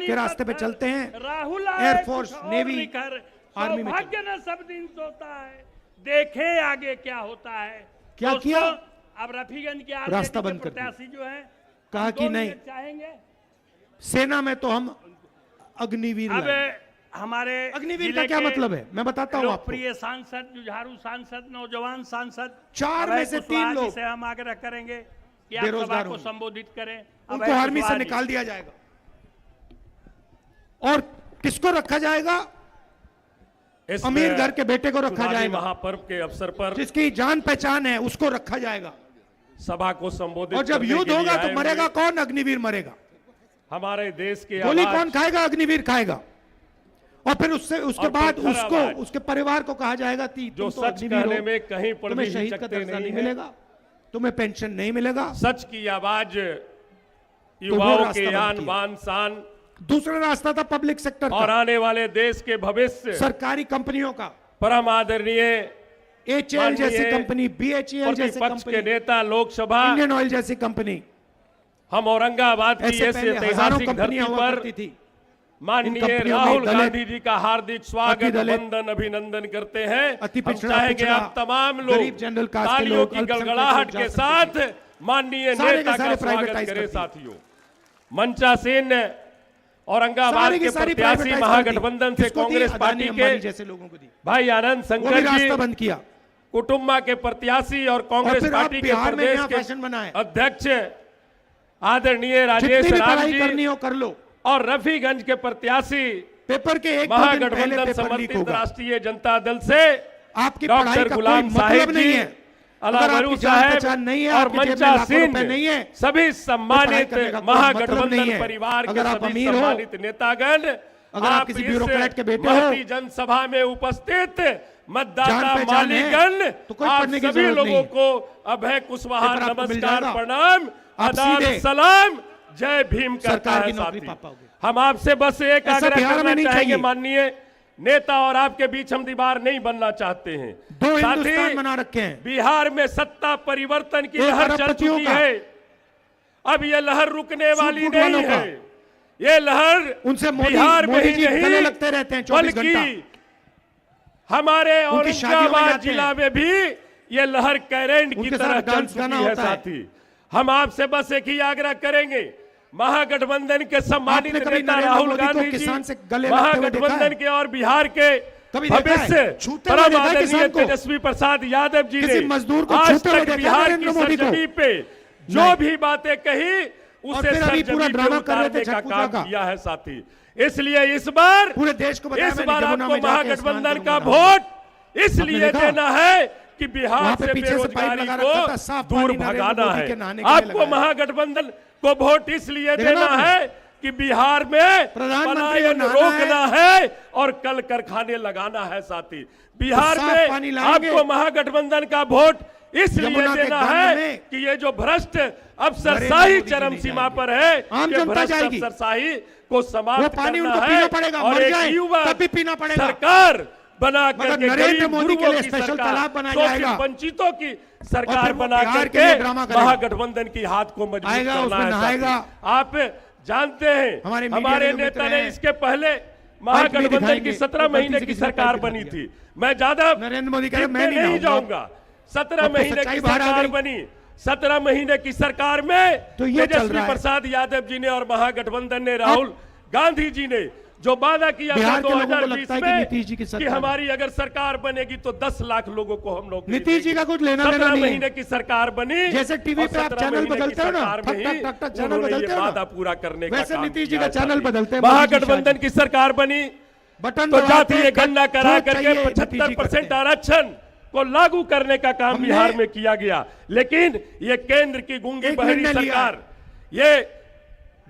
[SPEAKER 1] के रास्ते पे चलते हैं।
[SPEAKER 2] राहुल
[SPEAKER 1] एयरफोर्स, नेवी, आर्मी में
[SPEAKER 2] सौभाग्य न सब दिन सोता है, देखे आगे क्या होता है।
[SPEAKER 1] क्या
[SPEAKER 2] दोस्तों,
[SPEAKER 1] किया?
[SPEAKER 2] अब रफीगंज के
[SPEAKER 1] रास्ता
[SPEAKER 2] आरजेडी के
[SPEAKER 1] बंद कर दिया।
[SPEAKER 2] प्रत्याशी जो है
[SPEAKER 1] कहा कि नहीं,
[SPEAKER 2] चाहेंगे।
[SPEAKER 1] सेना में तो हम अग्निवीर
[SPEAKER 2] अब
[SPEAKER 1] लाएंगे।
[SPEAKER 2] हमारे
[SPEAKER 1] अग्निवीर
[SPEAKER 2] जिले
[SPEAKER 1] का क्या
[SPEAKER 2] के
[SPEAKER 1] मतलब है मैं बताता हूँ आपको।
[SPEAKER 2] लोकप्रिय सांसद, जुझारू सांसद, नौजवान सांसद
[SPEAKER 1] 4 में से 3 लोग
[SPEAKER 2] से हम आग्रह करेंगे कि आप सभा
[SPEAKER 1] बेरोजगार
[SPEAKER 2] को
[SPEAKER 1] होंगे।
[SPEAKER 2] संबोधित करें।
[SPEAKER 1] उनको
[SPEAKER 2] अभय
[SPEAKER 1] आर्मी से
[SPEAKER 2] कुशवाहा जी।
[SPEAKER 1] निकाल दिया जाएगा। और किसको रखा जाएगा?
[SPEAKER 3] इस
[SPEAKER 1] अमीर घर के बेटे को रखा
[SPEAKER 3] चुनावी
[SPEAKER 1] जाएगा,
[SPEAKER 3] महापर्व के अवसर पर
[SPEAKER 1] जिसकी जान पहचान है उसको रखा जाएगा।
[SPEAKER 3] सभा को संबोधित
[SPEAKER 1] और जब
[SPEAKER 3] करने
[SPEAKER 1] युद्ध
[SPEAKER 3] के लिए
[SPEAKER 1] होगा तो
[SPEAKER 3] आए
[SPEAKER 1] मरेगा
[SPEAKER 3] हुए
[SPEAKER 1] कौन? अग्निवीर मरेगा।
[SPEAKER 3] हमारे देश के
[SPEAKER 1] गोली
[SPEAKER 3] आवाज,
[SPEAKER 1] कौन खाएगा? अग्निवीर खाएगा। और फिर उसके
[SPEAKER 3] और
[SPEAKER 1] बाद
[SPEAKER 3] पत्थर
[SPEAKER 1] उसको,
[SPEAKER 3] आवाज।
[SPEAKER 1] उसके परिवार को कहा जाएगा कि
[SPEAKER 3] जो
[SPEAKER 1] तुम तो
[SPEAKER 3] सच
[SPEAKER 1] अग्निवीर
[SPEAKER 3] कहने
[SPEAKER 1] हो,
[SPEAKER 3] में कहीं पर
[SPEAKER 1] तुम्हें
[SPEAKER 3] भी
[SPEAKER 1] शहीद का
[SPEAKER 3] हिचकते
[SPEAKER 1] दर्जा
[SPEAKER 3] नहीं
[SPEAKER 1] नहीं
[SPEAKER 3] है।
[SPEAKER 1] मिलेगा, तुम्हें पेंशन नहीं मिलेगा।
[SPEAKER 3] सच की आवाज
[SPEAKER 1] वो
[SPEAKER 3] युवाओं
[SPEAKER 1] रास्ता
[SPEAKER 3] के
[SPEAKER 1] बंद
[SPEAKER 3] आन
[SPEAKER 1] किया।
[SPEAKER 3] बान शान
[SPEAKER 1] दूसरा रास्ता था पब्लिक सेक्टर
[SPEAKER 3] और
[SPEAKER 1] का,
[SPEAKER 3] आने वाले देश के भविष्य
[SPEAKER 1] सरकारी कंपनियों का।
[SPEAKER 3] परम आदरणीय
[SPEAKER 1] एचएएल जैसी कंपनी, बीएचईएल जैसी
[SPEAKER 3] प्रतिपक्ष के
[SPEAKER 1] कंपनी,
[SPEAKER 3] नेता लोकसभा,
[SPEAKER 1] इंडियन ऑयल जैसी कंपनी,
[SPEAKER 3] हम औरंगाबाद की
[SPEAKER 1] ऐसे
[SPEAKER 3] इस
[SPEAKER 1] पहले हजारों
[SPEAKER 3] ऐतिहासिक धरती
[SPEAKER 1] कंपनियां हुआ
[SPEAKER 3] पर
[SPEAKER 1] करती थी।
[SPEAKER 3] माननीय
[SPEAKER 1] कंपनियों में
[SPEAKER 3] राहुल
[SPEAKER 1] दलित,
[SPEAKER 3] गांधी जी का हार्दिक स्वागत,
[SPEAKER 1] अतिदलित,
[SPEAKER 3] वंदन, अभिनंदन करते हैं।
[SPEAKER 1] अति
[SPEAKER 3] हम
[SPEAKER 1] पिछड़ा,
[SPEAKER 3] चाहेंगे
[SPEAKER 1] पिछड़ा,
[SPEAKER 3] आप तमाम
[SPEAKER 1] गरीब
[SPEAKER 3] लोग
[SPEAKER 1] जनरल कास्ट के
[SPEAKER 3] तालियों
[SPEAKER 1] लोग,
[SPEAKER 3] की
[SPEAKER 1] अल्पसंख्यक
[SPEAKER 3] गड़गड़ाहट
[SPEAKER 1] लोग जा
[SPEAKER 3] के
[SPEAKER 1] सकते
[SPEAKER 3] साथ माननीय
[SPEAKER 1] सारे के
[SPEAKER 3] नेता का
[SPEAKER 1] सारे
[SPEAKER 3] स्वागत
[SPEAKER 1] प्राइवेटाइज
[SPEAKER 3] करें।
[SPEAKER 1] करते हैं।
[SPEAKER 3] साथियों, मंचासीन औरंगाबाद
[SPEAKER 1] सारी
[SPEAKER 3] के
[SPEAKER 1] की सारी
[SPEAKER 3] प्रत्याशी
[SPEAKER 1] प्राइवेटाइज
[SPEAKER 3] महागठबंधन से
[SPEAKER 1] किसको दी?
[SPEAKER 3] कांग्रेस
[SPEAKER 1] अदानी,
[SPEAKER 3] पार्टी
[SPEAKER 1] अंबानी
[SPEAKER 3] के
[SPEAKER 1] जैसे लोगों को दी।
[SPEAKER 3] भाई आनंद
[SPEAKER 1] वो भी
[SPEAKER 3] शंकर
[SPEAKER 1] रास्ता
[SPEAKER 3] जी,
[SPEAKER 1] बंद किया।
[SPEAKER 3] कुटुंबा के प्रत्याशी और कांग्रेस
[SPEAKER 1] फिर आप
[SPEAKER 3] पार्टी के
[SPEAKER 1] बिहार में
[SPEAKER 3] प्रदेश
[SPEAKER 1] नया
[SPEAKER 3] के
[SPEAKER 1] फैशन बनाए,
[SPEAKER 3] अध्यक्ष आदरणीय राजेश
[SPEAKER 1] जितनी भी
[SPEAKER 3] राम
[SPEAKER 1] पढ़ाई
[SPEAKER 3] जी
[SPEAKER 1] करनी हो कर लो।
[SPEAKER 3] और रफीगंज के प्रत्याशी
[SPEAKER 1] पेपर के 1-2 दिन पहले
[SPEAKER 3] महागठबंधन
[SPEAKER 1] पेपर लीक
[SPEAKER 3] समर्थित
[SPEAKER 1] होगा।
[SPEAKER 3] राष्ट्रीय जनता दल से
[SPEAKER 1] आपकी पढ़ाई
[SPEAKER 3] डॉक्टर
[SPEAKER 1] का
[SPEAKER 3] गुलाम
[SPEAKER 1] कोई
[SPEAKER 3] साहिब
[SPEAKER 1] मतलब नहीं
[SPEAKER 3] जी,
[SPEAKER 1] है। अगर
[SPEAKER 3] अलावरू
[SPEAKER 1] आपकी जान
[SPEAKER 3] साहब
[SPEAKER 1] पहचान नहीं है,
[SPEAKER 3] और
[SPEAKER 1] आपकी जेब में
[SPEAKER 3] मंचा
[SPEAKER 1] लाखों रुपए
[SPEAKER 3] सिंह
[SPEAKER 1] नहीं है,
[SPEAKER 3] सभी
[SPEAKER 1] पढ़ाई
[SPEAKER 3] सम्मानित
[SPEAKER 1] करने का कोई मतलब नहीं
[SPEAKER 3] महागठबंधन
[SPEAKER 1] है।
[SPEAKER 3] परिवार के
[SPEAKER 1] अगर आप
[SPEAKER 3] सभी
[SPEAKER 1] अमीर हो,
[SPEAKER 3] सम्मानित नेतागण,
[SPEAKER 1] अगर आप किसी
[SPEAKER 3] इस
[SPEAKER 1] ब्यूरोक्रेट के बेटे हो,
[SPEAKER 3] महती जनसभा में उपस्थित मतदाता
[SPEAKER 1] जान पहचान है,
[SPEAKER 3] मालीगण,
[SPEAKER 1] तो कोई
[SPEAKER 3] आप
[SPEAKER 1] पढ़ने की
[SPEAKER 3] सभी
[SPEAKER 1] जरूरत
[SPEAKER 3] लोगों
[SPEAKER 1] नहीं।
[SPEAKER 3] को अभय कुशवाहा
[SPEAKER 1] पेपर आपको मिल
[SPEAKER 3] नमस्कार,
[SPEAKER 1] जाएगा।
[SPEAKER 3] प्रणाम,
[SPEAKER 1] आप
[SPEAKER 3] आदाब,
[SPEAKER 1] सीधे
[SPEAKER 3] सलाम, जय भीम करता
[SPEAKER 1] सरकार की
[SPEAKER 3] है।
[SPEAKER 1] नौकरी
[SPEAKER 3] साथी,
[SPEAKER 1] पा पाओगे।
[SPEAKER 3] हम आपसे बस एक
[SPEAKER 1] ऐसा
[SPEAKER 3] आग्रह
[SPEAKER 1] बिहार में
[SPEAKER 3] करना
[SPEAKER 1] नहीं
[SPEAKER 3] चाहेंगे,
[SPEAKER 1] चाहिए।
[SPEAKER 3] माननीय नेता, और आपके बीच हम दीवार नहीं बनना चाहते हैं।
[SPEAKER 1] 2
[SPEAKER 3] साथी,
[SPEAKER 1] हिंदुस्तान बना रखे हैं।
[SPEAKER 3] बिहार में सत्ता परिवर्तन की
[SPEAKER 1] एक
[SPEAKER 3] लहर चल
[SPEAKER 1] अरबपतियों
[SPEAKER 3] चुकी
[SPEAKER 1] का।
[SPEAKER 3] है। अब ये लहर रुकने वाली
[SPEAKER 1] सूट
[SPEAKER 3] नहीं
[SPEAKER 1] वालों का।
[SPEAKER 3] है। ये लहर
[SPEAKER 1] उनसे मोदी
[SPEAKER 3] बिहार में ही
[SPEAKER 1] जी गले
[SPEAKER 3] नहीं
[SPEAKER 1] लगते रहते हैं 24
[SPEAKER 3] बल्कि
[SPEAKER 1] घंटा।
[SPEAKER 3] हमारे
[SPEAKER 1] उनकी शादियों में
[SPEAKER 3] औरंगाबाद
[SPEAKER 1] जाते हैं।
[SPEAKER 3] जिला में भी ये लहर कैरेंट की
[SPEAKER 1] उनके
[SPEAKER 3] तरह
[SPEAKER 1] साथ
[SPEAKER 3] चल
[SPEAKER 1] डांस गाना
[SPEAKER 3] चुकी है
[SPEAKER 1] होता है।
[SPEAKER 3] साथी। हम आपसे बस एक ही आग्रह करेंगे, महागठबंधन के सम्मानित
[SPEAKER 1] आपने कभी
[SPEAKER 3] नेता
[SPEAKER 1] नरेंद्र
[SPEAKER 3] राहुल
[SPEAKER 1] मोदी को
[SPEAKER 3] गांधी जी
[SPEAKER 1] किसान से गले लगते हुए देखा
[SPEAKER 3] महागठबंधन
[SPEAKER 1] है?
[SPEAKER 3] के और बिहार के
[SPEAKER 1] कभी देखा है?
[SPEAKER 3] भविष्य
[SPEAKER 1] छूते हुए
[SPEAKER 3] परम
[SPEAKER 1] देखा है
[SPEAKER 3] आदरणीय
[SPEAKER 1] किसान को?
[SPEAKER 3] तेजस्वी प्रसाद यादव जी
[SPEAKER 1] किसी
[SPEAKER 3] ने
[SPEAKER 1] मजदूर को
[SPEAKER 3] आज
[SPEAKER 1] छूते हुए
[SPEAKER 3] तक
[SPEAKER 1] देखा है
[SPEAKER 3] बिहार की
[SPEAKER 1] नरेंद्र मोदी को?
[SPEAKER 3] सरजमी पे जो
[SPEAKER 1] नहीं।
[SPEAKER 3] भी बातें कही उसे
[SPEAKER 1] फिर अभी पूरा
[SPEAKER 3] सरजमी पे
[SPEAKER 1] ड्रामा कर रहे थे
[SPEAKER 3] उतारने का
[SPEAKER 1] छक्कू
[SPEAKER 3] काम
[SPEAKER 1] का।
[SPEAKER 3] किया है साथी। इसलिए इस बार
[SPEAKER 1] पूरे देश को बताया
[SPEAKER 3] इस
[SPEAKER 1] मैंने,
[SPEAKER 3] बार
[SPEAKER 1] यमुना
[SPEAKER 3] आपको
[SPEAKER 1] में जाके स्नान
[SPEAKER 3] महागठबंधन का
[SPEAKER 1] करूंगा।
[SPEAKER 3] वोट इसलिए
[SPEAKER 1] देखा?
[SPEAKER 3] देना है कि बिहार
[SPEAKER 1] वहां पे
[SPEAKER 3] से
[SPEAKER 1] पीछे से पाइप
[SPEAKER 3] बेरोजगारी
[SPEAKER 1] लगा रखा था,
[SPEAKER 3] को
[SPEAKER 1] साफ
[SPEAKER 3] दूर
[SPEAKER 1] पानी नरेंद्र
[SPEAKER 3] भगाना
[SPEAKER 1] मोदी
[SPEAKER 3] है।
[SPEAKER 1] के नहाने के लिए
[SPEAKER 3] आपको
[SPEAKER 1] लगाया।
[SPEAKER 3] महागठबंधन को वोट इसलिए
[SPEAKER 1] देखा
[SPEAKER 3] देना
[SPEAKER 1] आपने?
[SPEAKER 3] है कि बिहार में
[SPEAKER 1] प्रधानमंत्री को
[SPEAKER 3] पलायन
[SPEAKER 1] नहाना
[SPEAKER 3] रोकना है और कल कारखाने लगाना है साथी। बिहार
[SPEAKER 1] तो साफ पानी
[SPEAKER 3] में
[SPEAKER 1] लाएंगे।
[SPEAKER 3] आपको महागठबंधन का वोट इसलिए
[SPEAKER 1] यमुना के
[SPEAKER 3] देना
[SPEAKER 1] गंग
[SPEAKER 3] है
[SPEAKER 1] में
[SPEAKER 3] कि ये जो भ्रष्ट
[SPEAKER 1] नरेंद्र
[SPEAKER 3] अफसरशाही
[SPEAKER 1] मोदी जी
[SPEAKER 3] चरम
[SPEAKER 1] नहीं
[SPEAKER 3] सीमा
[SPEAKER 1] जाएंगे।
[SPEAKER 3] पर है,
[SPEAKER 1] आम
[SPEAKER 3] ये
[SPEAKER 1] जनता
[SPEAKER 3] भ्रष्ट
[SPEAKER 1] जाएगी।
[SPEAKER 3] अफसरशाही को
[SPEAKER 1] वो
[SPEAKER 3] समाप्त
[SPEAKER 1] पानी
[SPEAKER 3] करना
[SPEAKER 1] उनको
[SPEAKER 3] है
[SPEAKER 1] पीना पड़ेगा,
[SPEAKER 3] और
[SPEAKER 1] मर
[SPEAKER 3] एक
[SPEAKER 1] जाए
[SPEAKER 3] युवा
[SPEAKER 1] तब भी पीना पड़ेगा।
[SPEAKER 3] सरकार बना
[SPEAKER 1] मगर
[SPEAKER 3] करके
[SPEAKER 1] नरेंद्र
[SPEAKER 3] गरीब
[SPEAKER 1] मोदी के
[SPEAKER 3] गुरुओं
[SPEAKER 1] लिए
[SPEAKER 3] की
[SPEAKER 1] स्पेशल
[SPEAKER 3] सरकार,
[SPEAKER 1] तालाब बनाया
[SPEAKER 3] शोषित
[SPEAKER 1] जाएगा।
[SPEAKER 3] वंचितों की
[SPEAKER 1] और
[SPEAKER 3] सरकार
[SPEAKER 1] फिर वो
[SPEAKER 3] बना
[SPEAKER 1] बिहार के लिए
[SPEAKER 3] करके
[SPEAKER 1] ड्रामा करेगा।
[SPEAKER 3] महागठबंधन की हाथ को मजबूत
[SPEAKER 1] आएगा,
[SPEAKER 3] करना
[SPEAKER 1] उसमें
[SPEAKER 3] है
[SPEAKER 1] नहाएगा।
[SPEAKER 3] साथी। आप जानते हैं
[SPEAKER 1] हमारे मीडिया
[SPEAKER 3] हमारे
[SPEAKER 1] के जो
[SPEAKER 3] नेता
[SPEAKER 1] मित्र
[SPEAKER 3] ने
[SPEAKER 1] हैं,
[SPEAKER 3] इसके पहले
[SPEAKER 1] भी
[SPEAKER 3] महागठबंधन
[SPEAKER 1] दिखाएंगे।
[SPEAKER 3] की 17
[SPEAKER 1] तो
[SPEAKER 3] महीने
[SPEAKER 1] गलती से
[SPEAKER 3] की
[SPEAKER 1] किसी ने
[SPEAKER 3] सरकार
[SPEAKER 1] पाइप
[SPEAKER 3] बनी
[SPEAKER 1] दिखा
[SPEAKER 3] थी। मैं ज्यादा
[SPEAKER 1] नरेंद्र मोदी कह रहे
[SPEAKER 3] जितने
[SPEAKER 1] मैं नहीं
[SPEAKER 3] नहीं
[SPEAKER 1] नहाऊंगा।
[SPEAKER 3] जाऊंगा। 17
[SPEAKER 1] अब तो
[SPEAKER 3] महीने
[SPEAKER 1] सच्चाई
[SPEAKER 3] की
[SPEAKER 1] बाहर आ
[SPEAKER 3] सरकार
[SPEAKER 1] गई।
[SPEAKER 3] बनी। 17 महीने की सरकार में
[SPEAKER 1] तो ये चल
[SPEAKER 3] तेजस्वी
[SPEAKER 1] रहा है।
[SPEAKER 3] प्रसाद यादव जी ने और महागठबंधन ने राहुल गांधी जी ने जो वादा किया था
[SPEAKER 1] बिहार के लोगों को
[SPEAKER 3] 2020
[SPEAKER 1] लगता है कि
[SPEAKER 3] में
[SPEAKER 1] नीतीश जी की
[SPEAKER 3] कि
[SPEAKER 1] सरकार
[SPEAKER 3] हमारी अगर सरकार बनेगी तो 10 लाख लोगों को हम लोग
[SPEAKER 1] नीतीश जी का कुछ लेना देना
[SPEAKER 3] 17
[SPEAKER 1] नहीं
[SPEAKER 3] महीने
[SPEAKER 1] है।
[SPEAKER 3] की सरकार बनी।
[SPEAKER 1] जैसे टीवी
[SPEAKER 3] और
[SPEAKER 1] पे आप
[SPEAKER 3] 17
[SPEAKER 1] चैनल
[SPEAKER 3] महीने की
[SPEAKER 1] बदलते हो ना,
[SPEAKER 3] सरकार में
[SPEAKER 1] ठक
[SPEAKER 3] ही
[SPEAKER 1] ठक ठक ठक चैनल
[SPEAKER 3] उन्होंने ये
[SPEAKER 1] बदलते हो ना,
[SPEAKER 3] वादा पूरा करने का
[SPEAKER 1] वैसे
[SPEAKER 3] काम
[SPEAKER 1] नीतीश जी
[SPEAKER 3] किया
[SPEAKER 1] का चैनल
[SPEAKER 3] साथी।
[SPEAKER 1] बदलते हैं। मोदी जी
[SPEAKER 3] महागठबंधन
[SPEAKER 1] शादी।
[SPEAKER 3] की सरकार बनी
[SPEAKER 1] बटन
[SPEAKER 3] तो
[SPEAKER 1] दबाते
[SPEAKER 3] जातीय
[SPEAKER 1] हैं,
[SPEAKER 3] गणना करा
[SPEAKER 1] जो
[SPEAKER 3] करके
[SPEAKER 1] चाहिए नीतीश जी
[SPEAKER 3] 75%
[SPEAKER 1] करते हैं।
[SPEAKER 3] आरक्षण को लागू करने का काम
[SPEAKER 1] हमने
[SPEAKER 3] बिहार में किया गया। लेकिन ये केंद्र की गूंगी
[SPEAKER 1] एक
[SPEAKER 3] बहरी
[SPEAKER 1] निर्णय लिया।
[SPEAKER 3] सरकार, ये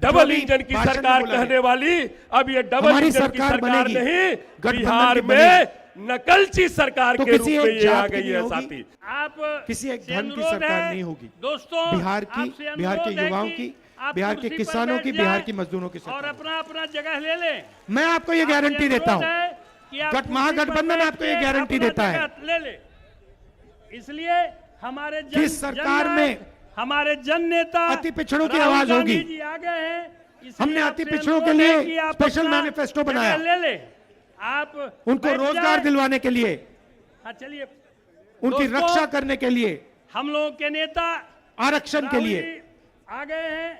[SPEAKER 3] डबल
[SPEAKER 1] भी
[SPEAKER 3] इंजन की
[SPEAKER 1] भाषण में
[SPEAKER 3] सरकार
[SPEAKER 1] बोला
[SPEAKER 3] कहने वाली अब ये डबल
[SPEAKER 1] हमारी
[SPEAKER 3] इंजन की
[SPEAKER 1] सरकार
[SPEAKER 3] सरकार
[SPEAKER 1] बनेगी।
[SPEAKER 3] नहीं,
[SPEAKER 1] गठबंधन
[SPEAKER 3] बिहार
[SPEAKER 1] की
[SPEAKER 3] में नकलची सरकार
[SPEAKER 1] तो
[SPEAKER 3] के रूप
[SPEAKER 1] किसी
[SPEAKER 3] में
[SPEAKER 1] एक
[SPEAKER 3] ये आ
[SPEAKER 1] जात की
[SPEAKER 3] गई
[SPEAKER 1] नहीं
[SPEAKER 3] है
[SPEAKER 1] होगी।
[SPEAKER 3] साथी।
[SPEAKER 2] आप
[SPEAKER 1] किसी एक
[SPEAKER 2] से
[SPEAKER 1] धर्म की
[SPEAKER 2] अनुरोध
[SPEAKER 1] सरकार
[SPEAKER 2] है,
[SPEAKER 1] नहीं होगी।
[SPEAKER 2] दोस्तों
[SPEAKER 1] बिहार की,
[SPEAKER 2] आपसे
[SPEAKER 1] बिहार के
[SPEAKER 2] अनुरोध है
[SPEAKER 1] युवाओं
[SPEAKER 2] कि
[SPEAKER 1] की,
[SPEAKER 2] आप
[SPEAKER 1] बिहार के
[SPEAKER 2] कुर्सी पर
[SPEAKER 1] किसानों
[SPEAKER 2] बैठ
[SPEAKER 1] की,
[SPEAKER 2] जाएं
[SPEAKER 1] बिहार की मजदूरों की
[SPEAKER 2] और
[SPEAKER 1] सरकार।
[SPEAKER 2] अपना अपना जगह ले लें।
[SPEAKER 1] मैं आपको ये गारंटी देता हूं, महागठबंधन आपको ये गारंटी देता है
[SPEAKER 2] ले ले। इसलिए हमारे जन,
[SPEAKER 1] जिस सरकार
[SPEAKER 2] जननायक,
[SPEAKER 1] में
[SPEAKER 2] हमारे जन नेता
[SPEAKER 1] अति पिछड़ों की
[SPEAKER 2] राहुल
[SPEAKER 1] आवाज
[SPEAKER 2] गांधी
[SPEAKER 1] होगी।
[SPEAKER 2] जी आ गए हैं। इसलिए
[SPEAKER 1] हमने
[SPEAKER 2] आपसे
[SPEAKER 1] अति पिछड़ों के
[SPEAKER 2] अनुरोध
[SPEAKER 1] लिए
[SPEAKER 2] है कि आप
[SPEAKER 1] स्पेशल
[SPEAKER 2] अपना
[SPEAKER 1] मैनिफेस्टो
[SPEAKER 2] जगह
[SPEAKER 1] बनाया।
[SPEAKER 2] ले ले। आप
[SPEAKER 1] उनको
[SPEAKER 2] बैठ
[SPEAKER 1] रोजगार
[SPEAKER 2] जाएं।
[SPEAKER 1] दिलवाने के लिए,
[SPEAKER 2] हाँ चलिए,
[SPEAKER 1] उनकी
[SPEAKER 2] दोस्तों,
[SPEAKER 1] रक्षा करने के लिए,
[SPEAKER 2] हम लोगों के नेता
[SPEAKER 1] आरक्षण के
[SPEAKER 2] राहुल
[SPEAKER 1] लिए
[SPEAKER 2] जी आ गए हैं।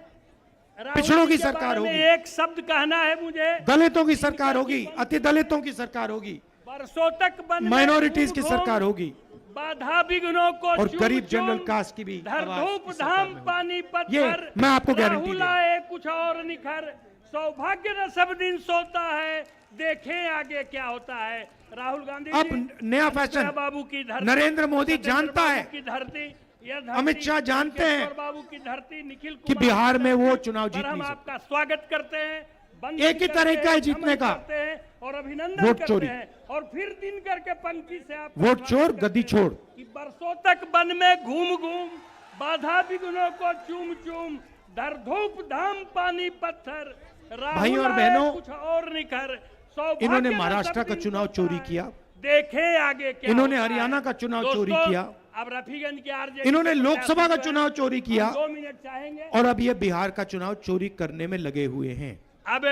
[SPEAKER 2] राहुल
[SPEAKER 1] पिछड़ों
[SPEAKER 2] जी
[SPEAKER 1] की
[SPEAKER 2] के
[SPEAKER 1] सरकार
[SPEAKER 2] बारे में
[SPEAKER 1] होगी।
[SPEAKER 2] एक शब्द कहना है मुझे।
[SPEAKER 1] दलितों की सरकार होगी, अति दलितों की सरकार होगी,
[SPEAKER 2] बरसों तक वन में
[SPEAKER 1] माइनॉरिटीज की
[SPEAKER 2] घूम-घूम
[SPEAKER 1] सरकार होगी
[SPEAKER 2] बाधा विघ्नों को
[SPEAKER 1] और
[SPEAKER 2] चूम
[SPEAKER 1] गरीब
[SPEAKER 2] चूम
[SPEAKER 1] जनरल कास्ट की भी आवाज
[SPEAKER 2] धरधूप
[SPEAKER 1] इस सरकार
[SPEAKER 2] धाम
[SPEAKER 1] में होगी।
[SPEAKER 2] पानीपत
[SPEAKER 1] ये
[SPEAKER 2] पर
[SPEAKER 1] मैं आपको गारंटी
[SPEAKER 2] राहुल
[SPEAKER 1] दे रहा हूं।
[SPEAKER 2] आए कुछ और निखर, सौभाग्य न सब दिन सोता है, देखें आगे क्या होता है। राहुल गांधी
[SPEAKER 1] अब
[SPEAKER 2] जी,
[SPEAKER 1] नया फैशन,
[SPEAKER 2] बाबू की धरती,
[SPEAKER 1] नरेंद्र मोदी
[SPEAKER 2] सत्येंद्र
[SPEAKER 1] जानता
[SPEAKER 2] बाबू
[SPEAKER 1] है,
[SPEAKER 2] की धरती, यह धरती,
[SPEAKER 1] अमित शाह जानते हैं
[SPEAKER 2] केशवर बाबू की धरती, निखिल
[SPEAKER 1] कि
[SPEAKER 2] कुमार
[SPEAKER 1] बिहार
[SPEAKER 2] की
[SPEAKER 1] में वो
[SPEAKER 2] धरती
[SPEAKER 1] चुनाव
[SPEAKER 2] पर
[SPEAKER 1] जीत
[SPEAKER 2] हम
[SPEAKER 1] नहीं
[SPEAKER 2] आपका स्वागत करते हैं। वंदन
[SPEAKER 1] एक ही
[SPEAKER 2] करते
[SPEAKER 1] तरीका है
[SPEAKER 2] हैं,
[SPEAKER 1] जीतने
[SPEAKER 2] नमन
[SPEAKER 1] का।
[SPEAKER 2] करते हैं और अभिनंदन
[SPEAKER 1] वोट
[SPEAKER 2] करते
[SPEAKER 1] चोरी।
[SPEAKER 2] हैं और फिर दिन करके पंक्ति से आप
[SPEAKER 1] वोट चोर, गद्दी छोड़।
[SPEAKER 2] कि बरसों तक वन में घूम घूम बाधा विघ्नों को चूम चूम धरधूप धाम पानी पत्थर, राहुल
[SPEAKER 1] भाइयों और
[SPEAKER 2] आए
[SPEAKER 1] बहनों,
[SPEAKER 2] कुछ और निखर, सौभाग्य
[SPEAKER 1] इन्होंने
[SPEAKER 2] न
[SPEAKER 1] महाराष्ट्र
[SPEAKER 2] सब
[SPEAKER 1] का
[SPEAKER 2] दिन
[SPEAKER 1] चुनाव
[SPEAKER 2] सोता
[SPEAKER 1] चोरी
[SPEAKER 2] है,
[SPEAKER 1] किया,
[SPEAKER 2] देखें आगे क्या
[SPEAKER 1] इन्होंने
[SPEAKER 2] होता है।
[SPEAKER 1] हरियाणा का चुनाव चोरी
[SPEAKER 2] दोस्तों,
[SPEAKER 1] किया,
[SPEAKER 2] अब रफीगंज के आरजे
[SPEAKER 1] इन्होंने लोकसभा का चुनाव चोरी किया
[SPEAKER 2] 2 मिनट चाहेंगे।
[SPEAKER 1] और अब ये बिहार का चुनाव चोरी करने में लगे हुए हैं।
[SPEAKER 2] अब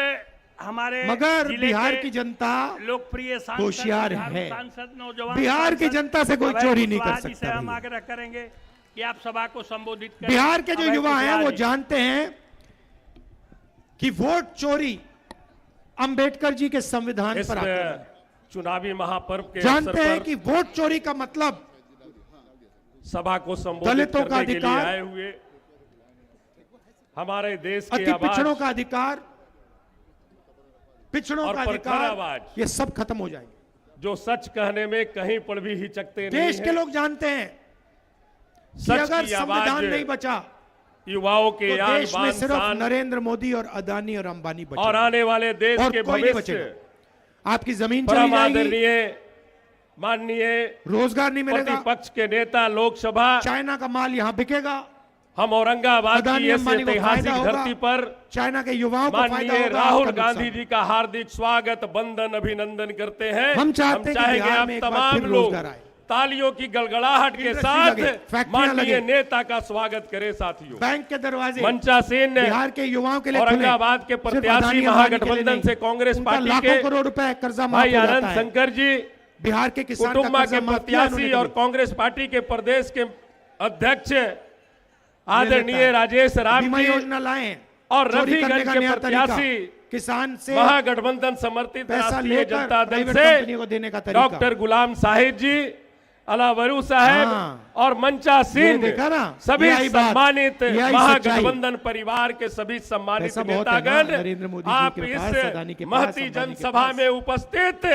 [SPEAKER 2] हमारे
[SPEAKER 1] मगर
[SPEAKER 2] जिले
[SPEAKER 1] बिहार
[SPEAKER 2] के
[SPEAKER 1] की जनता
[SPEAKER 2] लोकप्रिय सांसद,
[SPEAKER 1] होशियार
[SPEAKER 2] बिहार
[SPEAKER 1] है।
[SPEAKER 2] सांसद, नौजवान
[SPEAKER 1] बिहार की
[SPEAKER 2] सांसद
[SPEAKER 1] जनता से कोई
[SPEAKER 2] अभय
[SPEAKER 1] चोरी नहीं कर
[SPEAKER 2] कुशवाहा जी से
[SPEAKER 1] सकता
[SPEAKER 2] हम
[SPEAKER 1] भैया।
[SPEAKER 2] आग्रह करेंगे कि आप सभा को संबोधित करें।
[SPEAKER 1] बिहार के जो
[SPEAKER 2] अभय
[SPEAKER 1] युवा हैं
[SPEAKER 2] कुशवाहा
[SPEAKER 1] वो
[SPEAKER 2] जी।
[SPEAKER 1] जानते हैं कि वोट चोरी अंबेडकर जी के संविधान
[SPEAKER 3] इस
[SPEAKER 1] पर आक्रमण है।
[SPEAKER 3] चुनावी महापर्व के अवसर
[SPEAKER 1] जानते हैं
[SPEAKER 3] पर
[SPEAKER 1] कि वोट चोरी का मतलब
[SPEAKER 3] सभा को संबोधित
[SPEAKER 1] दलितों का
[SPEAKER 3] करने के लिए
[SPEAKER 1] अधिकार,
[SPEAKER 3] आए हुए हमारे देश के
[SPEAKER 1] अति पिछड़ों
[SPEAKER 3] आवाज
[SPEAKER 1] का अधिकार, पिछड़ों
[SPEAKER 3] और
[SPEAKER 1] का
[SPEAKER 3] प्रखर
[SPEAKER 1] अधिकार,
[SPEAKER 3] आवाज,
[SPEAKER 1] ये सब खत्म हो जाएंगे।
[SPEAKER 3] जो सच कहने में कहीं पर भी हिचकते नहीं
[SPEAKER 1] देश के
[SPEAKER 3] हैं।
[SPEAKER 1] लोग जानते हैं कि
[SPEAKER 3] सच
[SPEAKER 1] अगर
[SPEAKER 3] की
[SPEAKER 1] संविधान
[SPEAKER 3] आवाज
[SPEAKER 1] नहीं बचा
[SPEAKER 3] युवाओं के
[SPEAKER 1] तो
[SPEAKER 3] यान
[SPEAKER 1] देश में
[SPEAKER 3] बान
[SPEAKER 1] सिर्फ
[SPEAKER 3] शान
[SPEAKER 1] नरेंद्र मोदी और अदानी और अंबानी
[SPEAKER 3] और
[SPEAKER 1] बचे
[SPEAKER 3] आने वाले देश
[SPEAKER 1] और
[SPEAKER 3] के
[SPEAKER 1] कोई नहीं
[SPEAKER 3] भविष्य
[SPEAKER 1] बचेगा। आपकी जमीन चली
[SPEAKER 3] परम
[SPEAKER 1] जाएगी,
[SPEAKER 3] आदरणीय माननीय
[SPEAKER 1] रोजगार नहीं मिलेगा,
[SPEAKER 3] प्रतिपक्ष के नेता लोकसभा,
[SPEAKER 1] चाइना का माल यहाँ बिकेगा,
[SPEAKER 3] हम औरंगाबाद
[SPEAKER 1] अदानी
[SPEAKER 3] की इस
[SPEAKER 1] अंबानी को
[SPEAKER 3] ऐतिहासिक
[SPEAKER 1] फायदा होगा,
[SPEAKER 3] धरती पर
[SPEAKER 1] चाइना के युवाओं को फायदा
[SPEAKER 3] माननीय
[SPEAKER 1] होगा,
[SPEAKER 3] राहुल
[SPEAKER 1] आपका
[SPEAKER 3] गांधी
[SPEAKER 1] नुकसान।
[SPEAKER 3] जी का हार्दिक स्वागत, वंदन, अभिनंदन करते हैं।
[SPEAKER 1] हम चाहते हैं कि
[SPEAKER 3] चाहेंगे
[SPEAKER 1] बिहार
[SPEAKER 3] आप
[SPEAKER 1] में एक बार
[SPEAKER 3] तमाम
[SPEAKER 1] फिर
[SPEAKER 3] लोग
[SPEAKER 1] रोजगार आए,
[SPEAKER 3] तालियों की गड़गड़ाहट के
[SPEAKER 1] इंडस्ट्री
[SPEAKER 3] साथ
[SPEAKER 1] लगे, फैक्ट्रियां
[SPEAKER 3] माननीय
[SPEAKER 1] लगे,
[SPEAKER 3] नेता का स्वागत करें। साथियों,
[SPEAKER 1] बैंक के दरवाजे
[SPEAKER 3] मंचासीन ने
[SPEAKER 1] बिहार के युवाओं के लिए खुले।
[SPEAKER 3] औरंगाबाद के
[SPEAKER 1] सिर्फ
[SPEAKER 3] प्रत्याशी
[SPEAKER 1] अदानी अंबानी के लिए
[SPEAKER 3] महागठबंधन
[SPEAKER 1] नहीं।
[SPEAKER 3] से कांग्रेस
[SPEAKER 1] उनका
[SPEAKER 3] पार्टी
[SPEAKER 1] लाखों
[SPEAKER 3] के
[SPEAKER 1] करोड़ रुपए कर्जा माफ
[SPEAKER 3] भाई
[SPEAKER 1] हो जाता
[SPEAKER 3] आनंद
[SPEAKER 1] है।
[SPEAKER 3] शंकर जी
[SPEAKER 1] बिहार के किसान का
[SPEAKER 3] कुटुंबा
[SPEAKER 1] कर्जा
[SPEAKER 3] के
[SPEAKER 1] माफ किया
[SPEAKER 3] प्रत्याशी
[SPEAKER 1] उन्होंने
[SPEAKER 3] और
[SPEAKER 1] कभी?
[SPEAKER 3] कांग्रेस पार्टी के प्रदेश के अध्यक्ष आदरणीय
[SPEAKER 1] है।
[SPEAKER 3] राजेश राम
[SPEAKER 1] बीमा
[SPEAKER 3] जी
[SPEAKER 1] योजना लाए हैं,
[SPEAKER 3] और
[SPEAKER 1] चोरी करने
[SPEAKER 3] रफीगंज
[SPEAKER 1] का
[SPEAKER 3] के
[SPEAKER 1] नया तरीका,
[SPEAKER 3] प्रत्याशी
[SPEAKER 1] किसान से
[SPEAKER 3] महागठबंधन समर्थित
[SPEAKER 1] पैसा
[SPEAKER 3] राष्ट्रीय
[SPEAKER 1] लेकर
[SPEAKER 3] जनता दल
[SPEAKER 1] प्राइवेट
[SPEAKER 3] से
[SPEAKER 1] कंपनियों को देने का तरीका।
[SPEAKER 3] डॉक्टर गुलाम साहिब जी, अलावरू साहब
[SPEAKER 1] हाँ।
[SPEAKER 3] और मंचा
[SPEAKER 1] ये
[SPEAKER 3] सिंह,
[SPEAKER 1] देखा ना,
[SPEAKER 3] सभी
[SPEAKER 1] ये आई बात,
[SPEAKER 3] सम्मानित
[SPEAKER 1] ये आई
[SPEAKER 3] महागठबंधन परिवार के सभी सम्मानित
[SPEAKER 1] पैसा बहुत है ना,
[SPEAKER 3] नेतागण,
[SPEAKER 1] नरेंद्र मोदी जी
[SPEAKER 3] आप
[SPEAKER 1] के पास, अदानी के
[SPEAKER 3] इस
[SPEAKER 1] पास,
[SPEAKER 3] महती
[SPEAKER 1] अंबानी के
[SPEAKER 3] जनसभा
[SPEAKER 1] पास।
[SPEAKER 3] में उपस्थित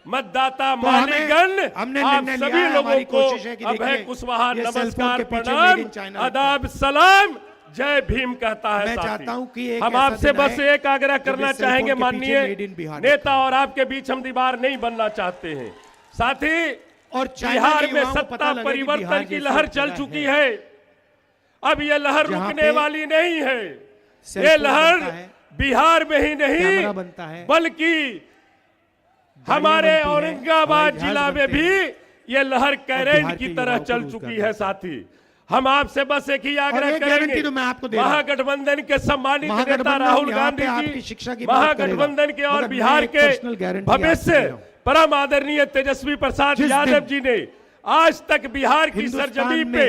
[SPEAKER 3] मतदाता
[SPEAKER 1] तो हमें-
[SPEAKER 3] मालीगण,
[SPEAKER 1] हमने
[SPEAKER 3] आप
[SPEAKER 1] निर्णय
[SPEAKER 3] सभी
[SPEAKER 1] लिया है,
[SPEAKER 3] लोगों
[SPEAKER 1] हमारी
[SPEAKER 3] को
[SPEAKER 1] कोशिश है कि
[SPEAKER 3] अभय
[SPEAKER 1] देखिए,
[SPEAKER 3] कुशवाहा
[SPEAKER 1] ये सेल फोन
[SPEAKER 3] नमस्कार
[SPEAKER 1] के पीछे
[SPEAKER 3] प्रणाम
[SPEAKER 1] मेड इन चाइना
[SPEAKER 3] आदाब सलाम जय भीम कहता है
[SPEAKER 1] मैं
[SPEAKER 3] साथी।
[SPEAKER 1] चाहता हूं कि एक
[SPEAKER 3] हम
[SPEAKER 1] ऐसा
[SPEAKER 3] आपसे
[SPEAKER 1] दिन
[SPEAKER 3] बस
[SPEAKER 1] आए
[SPEAKER 3] एक आग्रह
[SPEAKER 1] जब
[SPEAKER 3] करना
[SPEAKER 1] इस सेल फोन
[SPEAKER 3] चाहेंगे
[SPEAKER 1] के पीछे
[SPEAKER 3] माननीय
[SPEAKER 1] मेड इन बिहार
[SPEAKER 3] नेता, और आपके बीच हम दीवार नहीं बनना चाहते हैं साथी।
[SPEAKER 1] और चाइना
[SPEAKER 3] बिहार
[SPEAKER 1] के
[SPEAKER 3] में
[SPEAKER 1] युवाओं को पता
[SPEAKER 3] सत्ता
[SPEAKER 1] लगे कि
[SPEAKER 3] परिवर्तन
[SPEAKER 1] बिहार
[SPEAKER 3] की
[SPEAKER 1] जैसी
[SPEAKER 3] लहर
[SPEAKER 1] एक
[SPEAKER 3] चल
[SPEAKER 1] जगह
[SPEAKER 3] चुकी है। अब ये लहर
[SPEAKER 1] जहां
[SPEAKER 3] रुकने
[SPEAKER 1] पे
[SPEAKER 3] वाली नहीं है।
[SPEAKER 1] सेल
[SPEAKER 3] ये
[SPEAKER 1] फोन
[SPEAKER 3] लहर
[SPEAKER 1] बनता है,
[SPEAKER 3] बिहार में ही
[SPEAKER 1] कैमरा
[SPEAKER 3] नहीं
[SPEAKER 1] बनता है,
[SPEAKER 3] बल्कि हमारे
[SPEAKER 1] बनती हैं,
[SPEAKER 3] औरंगाबाद
[SPEAKER 1] हवाई
[SPEAKER 3] जिला
[SPEAKER 1] जहाज
[SPEAKER 3] में
[SPEAKER 1] बनते
[SPEAKER 3] भी ये लहर कैरेंट
[SPEAKER 1] बिहार
[SPEAKER 3] की
[SPEAKER 1] के
[SPEAKER 3] तरह
[SPEAKER 1] युवाओं को
[SPEAKER 3] चल
[SPEAKER 1] रोजगार
[SPEAKER 3] चुकी
[SPEAKER 1] मिलता
[SPEAKER 3] है साथी। हम आपसे बस एक ही आग्रह
[SPEAKER 1] और ये गारंटी
[SPEAKER 3] करेंगे,
[SPEAKER 1] तो मैं आपको दे रहा हूं।
[SPEAKER 3] महागठबंधन के सम्मानित नेता
[SPEAKER 1] महागठबंधन
[SPEAKER 3] राहुल
[SPEAKER 1] यहाँ पे
[SPEAKER 3] गांधी
[SPEAKER 1] आपकी
[SPEAKER 3] जी,
[SPEAKER 1] शिक्षा की बात करेगा,
[SPEAKER 3] महागठबंधन के और
[SPEAKER 1] मगर मैं
[SPEAKER 3] बिहार
[SPEAKER 1] एक
[SPEAKER 3] के
[SPEAKER 1] पर्सनल गारंटी आपको दे
[SPEAKER 3] भविष्य
[SPEAKER 1] रहा हूं।
[SPEAKER 3] परम आदरणीय तेजस्वी प्रसाद
[SPEAKER 1] जिस
[SPEAKER 3] यादव
[SPEAKER 1] दिन
[SPEAKER 3] जी ने आज तक बिहार की
[SPEAKER 1] हिंदुस्तान
[SPEAKER 3] सरजमी
[SPEAKER 1] में
[SPEAKER 3] पे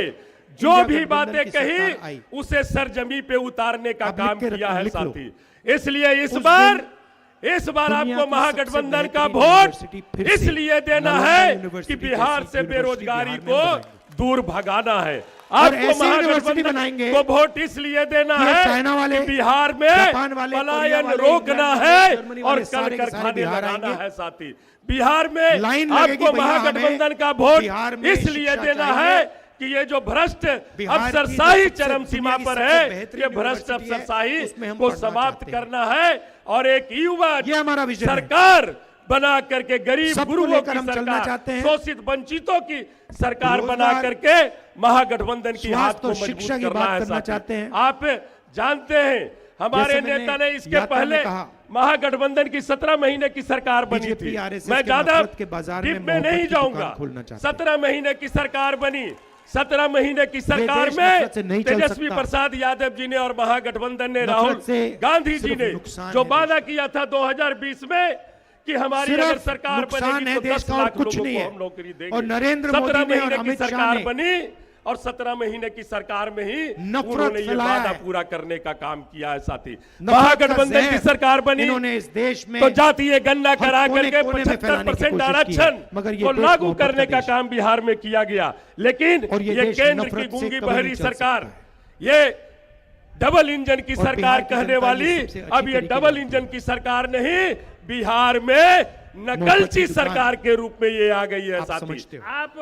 [SPEAKER 3] जो
[SPEAKER 1] इंडिया
[SPEAKER 3] भी
[SPEAKER 1] गठबंधन
[SPEAKER 3] बातें
[SPEAKER 1] की सरकार
[SPEAKER 3] कही
[SPEAKER 1] आई,
[SPEAKER 3] उसे सरजमी पे उतारने का
[SPEAKER 1] आप
[SPEAKER 3] काम
[SPEAKER 1] लिख के
[SPEAKER 3] किया है
[SPEAKER 1] लिख लो।
[SPEAKER 3] साथी। इसलिए इस
[SPEAKER 1] उस
[SPEAKER 3] बार
[SPEAKER 1] दिन
[SPEAKER 3] आपको
[SPEAKER 1] दुनिया की सबसे
[SPEAKER 3] महागठबंधन का
[SPEAKER 1] बेहतरीन
[SPEAKER 3] वोट
[SPEAKER 1] यूनिवर्सिटी फिर से
[SPEAKER 3] इसलिए देना
[SPEAKER 1] नालंदा
[SPEAKER 3] है
[SPEAKER 1] यूनिवर्सिटी
[SPEAKER 3] कि बिहार
[SPEAKER 1] जैसी
[SPEAKER 3] से
[SPEAKER 1] यूनिवर्सिटी
[SPEAKER 3] बेरोजगारी
[SPEAKER 1] बिहार में
[SPEAKER 3] को
[SPEAKER 1] बनाएंगे।
[SPEAKER 3] दूर भगाना है।
[SPEAKER 1] और
[SPEAKER 3] आपको
[SPEAKER 1] ऐसी यूनिवर्सिटी
[SPEAKER 3] महागठबंधन
[SPEAKER 1] बनाएंगे
[SPEAKER 3] को वोट इसलिए देना
[SPEAKER 1] कि ये
[SPEAKER 3] है
[SPEAKER 1] चाइना वाले,
[SPEAKER 3] कि बिहार में
[SPEAKER 1] जापान वाले, कोरिया
[SPEAKER 3] पलायन
[SPEAKER 1] वाले,
[SPEAKER 3] रोकना
[SPEAKER 1] इंग्लैंड वाले,
[SPEAKER 3] है
[SPEAKER 1] जर्मनी
[SPEAKER 3] और
[SPEAKER 1] वाले
[SPEAKER 3] कल
[SPEAKER 1] सारे के सारे
[SPEAKER 3] कारखाने
[SPEAKER 1] बिहार
[SPEAKER 3] लगाना
[SPEAKER 1] आएंगे।
[SPEAKER 3] है साथी। बिहार में
[SPEAKER 1] लाइन लगेगी
[SPEAKER 3] आपको
[SPEAKER 1] भैया,
[SPEAKER 3] महागठबंधन
[SPEAKER 1] हमें
[SPEAKER 3] का वोट
[SPEAKER 1] बिहार में
[SPEAKER 3] इसलिए
[SPEAKER 1] शिक्षा
[SPEAKER 3] देना
[SPEAKER 1] चाहिए।
[SPEAKER 3] है कि ये जो भ्रष्ट
[SPEAKER 1] बिहार की
[SPEAKER 3] अफसरशाही
[SPEAKER 1] जो सबसे
[SPEAKER 3] चरम सीमा
[SPEAKER 1] दुनिया की
[SPEAKER 3] पर
[SPEAKER 1] सबसे
[SPEAKER 3] है,
[SPEAKER 1] बेहतरीन
[SPEAKER 3] ये भ्रष्ट
[SPEAKER 1] यूनिवर्सिटी है,
[SPEAKER 3] अफसरशाही
[SPEAKER 1] उसमें हम
[SPEAKER 3] को
[SPEAKER 1] पढ़ना
[SPEAKER 3] समाप्त
[SPEAKER 1] चाहते हैं।
[SPEAKER 3] करना है और एक युवा
[SPEAKER 1] ये हमारा विजन है।
[SPEAKER 3] सरकार बना करके गरीब
[SPEAKER 1] सबको
[SPEAKER 3] गुरुओं
[SPEAKER 1] लेकर
[SPEAKER 3] की
[SPEAKER 1] हम चलना
[SPEAKER 3] सरकार,
[SPEAKER 1] चाहते हैं।
[SPEAKER 3] शोषित वंचितों की सरकार
[SPEAKER 1] रोजगार,
[SPEAKER 3] बना करके महागठबंधन की हाथ
[SPEAKER 1] स्वास्थ्य
[SPEAKER 3] को
[SPEAKER 1] और
[SPEAKER 3] मजबूत
[SPEAKER 1] शिक्षा की
[SPEAKER 3] करना
[SPEAKER 1] बात
[SPEAKER 3] है
[SPEAKER 1] करना
[SPEAKER 3] साथी।
[SPEAKER 1] चाहते हैं।
[SPEAKER 3] आप जानते हैं हमारे
[SPEAKER 1] जैसे मैंने
[SPEAKER 3] नेता ने इसके
[SPEAKER 1] यात्रा में
[SPEAKER 3] पहले
[SPEAKER 1] कहा,
[SPEAKER 3] महागठबंधन की 17 महीने की सरकार बनी
[SPEAKER 1] बीजेपी
[SPEAKER 3] थी।
[SPEAKER 1] आरएसएस
[SPEAKER 3] मैं
[SPEAKER 1] के
[SPEAKER 3] ज्यादा
[SPEAKER 1] नफरत के बाजार में
[SPEAKER 3] डीप में
[SPEAKER 1] मोहब्बत
[SPEAKER 3] नहीं
[SPEAKER 1] की दुकान
[SPEAKER 3] जाऊंगा।
[SPEAKER 1] खोलना चाहते हैं।
[SPEAKER 3] 17 महीने की सरकार बनी। 17 महीने की सरकार
[SPEAKER 1] देश
[SPEAKER 3] में
[SPEAKER 1] नफरत से नहीं चल
[SPEAKER 3] तेजस्वी
[SPEAKER 1] सकता।
[SPEAKER 3] प्रसाद यादव जी ने और महागठबंधन ने
[SPEAKER 1] नफरत
[SPEAKER 3] राहुल
[SPEAKER 1] से
[SPEAKER 3] गांधी जी
[SPEAKER 1] सिर्फ
[SPEAKER 3] ने
[SPEAKER 1] नुकसान
[SPEAKER 3] जो
[SPEAKER 1] है
[SPEAKER 3] वादा किया था 2020 में कि हमारी
[SPEAKER 1] सिर्फ
[SPEAKER 3] अगर सरकार
[SPEAKER 1] नुकसान
[SPEAKER 3] बनेगी
[SPEAKER 1] है
[SPEAKER 3] तो
[SPEAKER 1] देश
[SPEAKER 3] 10
[SPEAKER 1] का और
[SPEAKER 3] लाख
[SPEAKER 1] कुछ
[SPEAKER 3] लोगों
[SPEAKER 1] नहीं
[SPEAKER 3] को
[SPEAKER 1] है।
[SPEAKER 3] हम नौकरी देंगे।
[SPEAKER 1] और नरेंद्र
[SPEAKER 3] 17
[SPEAKER 1] मोदी ने और
[SPEAKER 3] महीने की
[SPEAKER 1] अमित शाह
[SPEAKER 3] सरकार
[SPEAKER 1] ने
[SPEAKER 3] बनी और 17 महीने की सरकार में ही
[SPEAKER 1] नफरत
[SPEAKER 3] उन्होंने ये
[SPEAKER 1] फैलाया
[SPEAKER 3] वादा
[SPEAKER 1] है।
[SPEAKER 3] पूरा करने का काम किया है साथी।
[SPEAKER 1] नफरत का
[SPEAKER 3] महागठबंधन की
[SPEAKER 1] जहर
[SPEAKER 3] सरकार बनी
[SPEAKER 1] इन्होंने इस देश में
[SPEAKER 3] तो जातीय गणना करा
[SPEAKER 1] कोने-
[SPEAKER 3] करके
[SPEAKER 1] कोने में फैलाने की
[SPEAKER 3] 75%
[SPEAKER 1] कोशिश की है।
[SPEAKER 3] आरक्षण
[SPEAKER 1] मगर ये
[SPEAKER 3] को
[SPEAKER 1] देश
[SPEAKER 3] लागू
[SPEAKER 1] मोहब्बत
[SPEAKER 3] करने
[SPEAKER 1] का
[SPEAKER 3] का
[SPEAKER 1] देश
[SPEAKER 3] काम बिहार में किया गया, लेकिन
[SPEAKER 1] और ये
[SPEAKER 3] ये
[SPEAKER 1] देश
[SPEAKER 3] केंद्र
[SPEAKER 1] नफरत
[SPEAKER 3] की
[SPEAKER 1] से
[SPEAKER 3] गूंगी
[SPEAKER 1] कभी
[SPEAKER 3] बहरी
[SPEAKER 1] नहीं चल
[SPEAKER 3] सरकार,
[SPEAKER 1] सकता
[SPEAKER 3] ये डबल इंजन की
[SPEAKER 1] और
[SPEAKER 3] सरकार
[SPEAKER 1] बिहार की
[SPEAKER 3] कहने
[SPEAKER 1] जनता ये
[SPEAKER 3] वाली
[SPEAKER 1] सबसे अच्छी
[SPEAKER 3] अब ये
[SPEAKER 1] तरीके
[SPEAKER 3] डबल
[SPEAKER 1] से
[SPEAKER 3] इंजन की सरकार नहीं, बिहार में नकलची
[SPEAKER 1] नौकरी की दुकान।
[SPEAKER 3] सरकार के रूप में ये आ गई है
[SPEAKER 1] आप
[SPEAKER 3] साथी।
[SPEAKER 1] समझते हो।
[SPEAKER 2] आप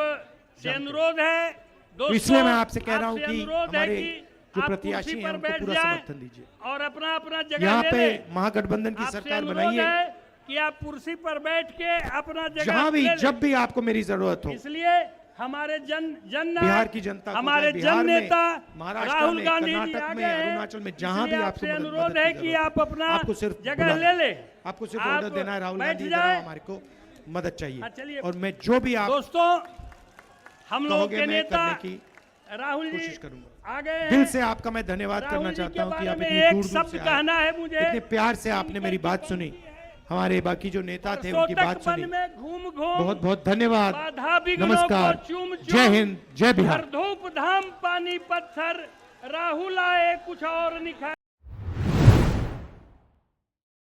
[SPEAKER 2] से अनुरोध है
[SPEAKER 1] तो
[SPEAKER 2] दोस्तों,
[SPEAKER 1] इसलिए मैं आपसे कह रहा हूं
[SPEAKER 2] आपसे
[SPEAKER 1] कि
[SPEAKER 2] अनुरोध है
[SPEAKER 1] हमारे
[SPEAKER 2] कि
[SPEAKER 1] जो
[SPEAKER 2] आप
[SPEAKER 1] प्रत्याशी
[SPEAKER 2] कुर्सी
[SPEAKER 1] हैं
[SPEAKER 2] पर
[SPEAKER 1] उनको
[SPEAKER 2] बैठ
[SPEAKER 1] पूरा
[SPEAKER 2] जाएं
[SPEAKER 1] समर्थन दीजिए।
[SPEAKER 2] और अपना अपना जगह
[SPEAKER 1] यहाँ
[SPEAKER 2] ले
[SPEAKER 1] पे
[SPEAKER 2] लें।
[SPEAKER 1] महागठबंधन की
[SPEAKER 2] आपसे
[SPEAKER 1] सरकार
[SPEAKER 2] अनुरोध
[SPEAKER 1] बनाइए,
[SPEAKER 2] है कि आप कुर्सी पर बैठ के अपना जगह
[SPEAKER 1] जहां भी
[SPEAKER 2] ले लें।
[SPEAKER 1] जब भी आपको मेरी जरूरत हो।
[SPEAKER 2] इसलिए हमारे जन
[SPEAKER 1] बिहार की जनता को
[SPEAKER 2] हमारे
[SPEAKER 1] चाहे बिहार
[SPEAKER 2] जन
[SPEAKER 1] में,
[SPEAKER 2] नेता
[SPEAKER 1] महाराष्ट्र
[SPEAKER 2] राहुल
[SPEAKER 1] में,
[SPEAKER 2] गांधी जी
[SPEAKER 1] कर्नाटक
[SPEAKER 2] आ
[SPEAKER 1] में,
[SPEAKER 2] गए हैं।
[SPEAKER 1] अरुणाचल में, जहां भी
[SPEAKER 2] इसलिए
[SPEAKER 1] आपको
[SPEAKER 2] आपसे
[SPEAKER 1] मदद
[SPEAKER 2] अनुरोध
[SPEAKER 1] की
[SPEAKER 2] है
[SPEAKER 1] जरूरत
[SPEAKER 2] कि
[SPEAKER 1] हो,
[SPEAKER 2] आप अपना
[SPEAKER 1] आपको सिर्फ
[SPEAKER 2] जगह
[SPEAKER 1] बुलाना
[SPEAKER 2] ले
[SPEAKER 1] है।
[SPEAKER 2] लें।
[SPEAKER 1] आपको सिर्फ
[SPEAKER 2] आप
[SPEAKER 1] ऑर्डर देना है, राहुल
[SPEAKER 2] बैठ
[SPEAKER 1] गांधी जरा
[SPEAKER 2] जाएं।
[SPEAKER 1] हमारे को मदद चाहिए।
[SPEAKER 2] हाँ, चलिए।
[SPEAKER 1] और मैं जो भी आप
[SPEAKER 2] दोस्तों, हम लोग
[SPEAKER 1] कहोगे
[SPEAKER 2] के
[SPEAKER 1] मैं
[SPEAKER 2] नेता
[SPEAKER 1] करने की
[SPEAKER 2] राहुल जी
[SPEAKER 1] कोशिश करूंगा।
[SPEAKER 2] आ गए हैं।
[SPEAKER 1] दिल से आपका मैं धन्यवाद
[SPEAKER 2] राहुल
[SPEAKER 1] करना
[SPEAKER 2] जी
[SPEAKER 1] चाहता
[SPEAKER 2] के
[SPEAKER 1] हूं कि
[SPEAKER 2] बारे
[SPEAKER 1] आप
[SPEAKER 2] में
[SPEAKER 1] इतनी
[SPEAKER 2] एक
[SPEAKER 1] दूर दूर
[SPEAKER 2] शब्द
[SPEAKER 1] से
[SPEAKER 2] कहना
[SPEAKER 1] आए,
[SPEAKER 2] है मुझे।
[SPEAKER 1] इतने प्यार से आपने मेरी बात सुनी, हमारे बाकी जो नेता थे उनकी बात
[SPEAKER 2] सोतक
[SPEAKER 1] सुनी।
[SPEAKER 2] वन में घूम घूम
[SPEAKER 1] बहुत बहुत धन्यवाद।
[SPEAKER 2] बाधा विघ्नों को
[SPEAKER 1] नमस्कार,
[SPEAKER 2] चूम
[SPEAKER 1] जय हिंद, जय बिहार।
[SPEAKER 2] धूप धाम पानी पत्थर राहुल आए कुछ और निखा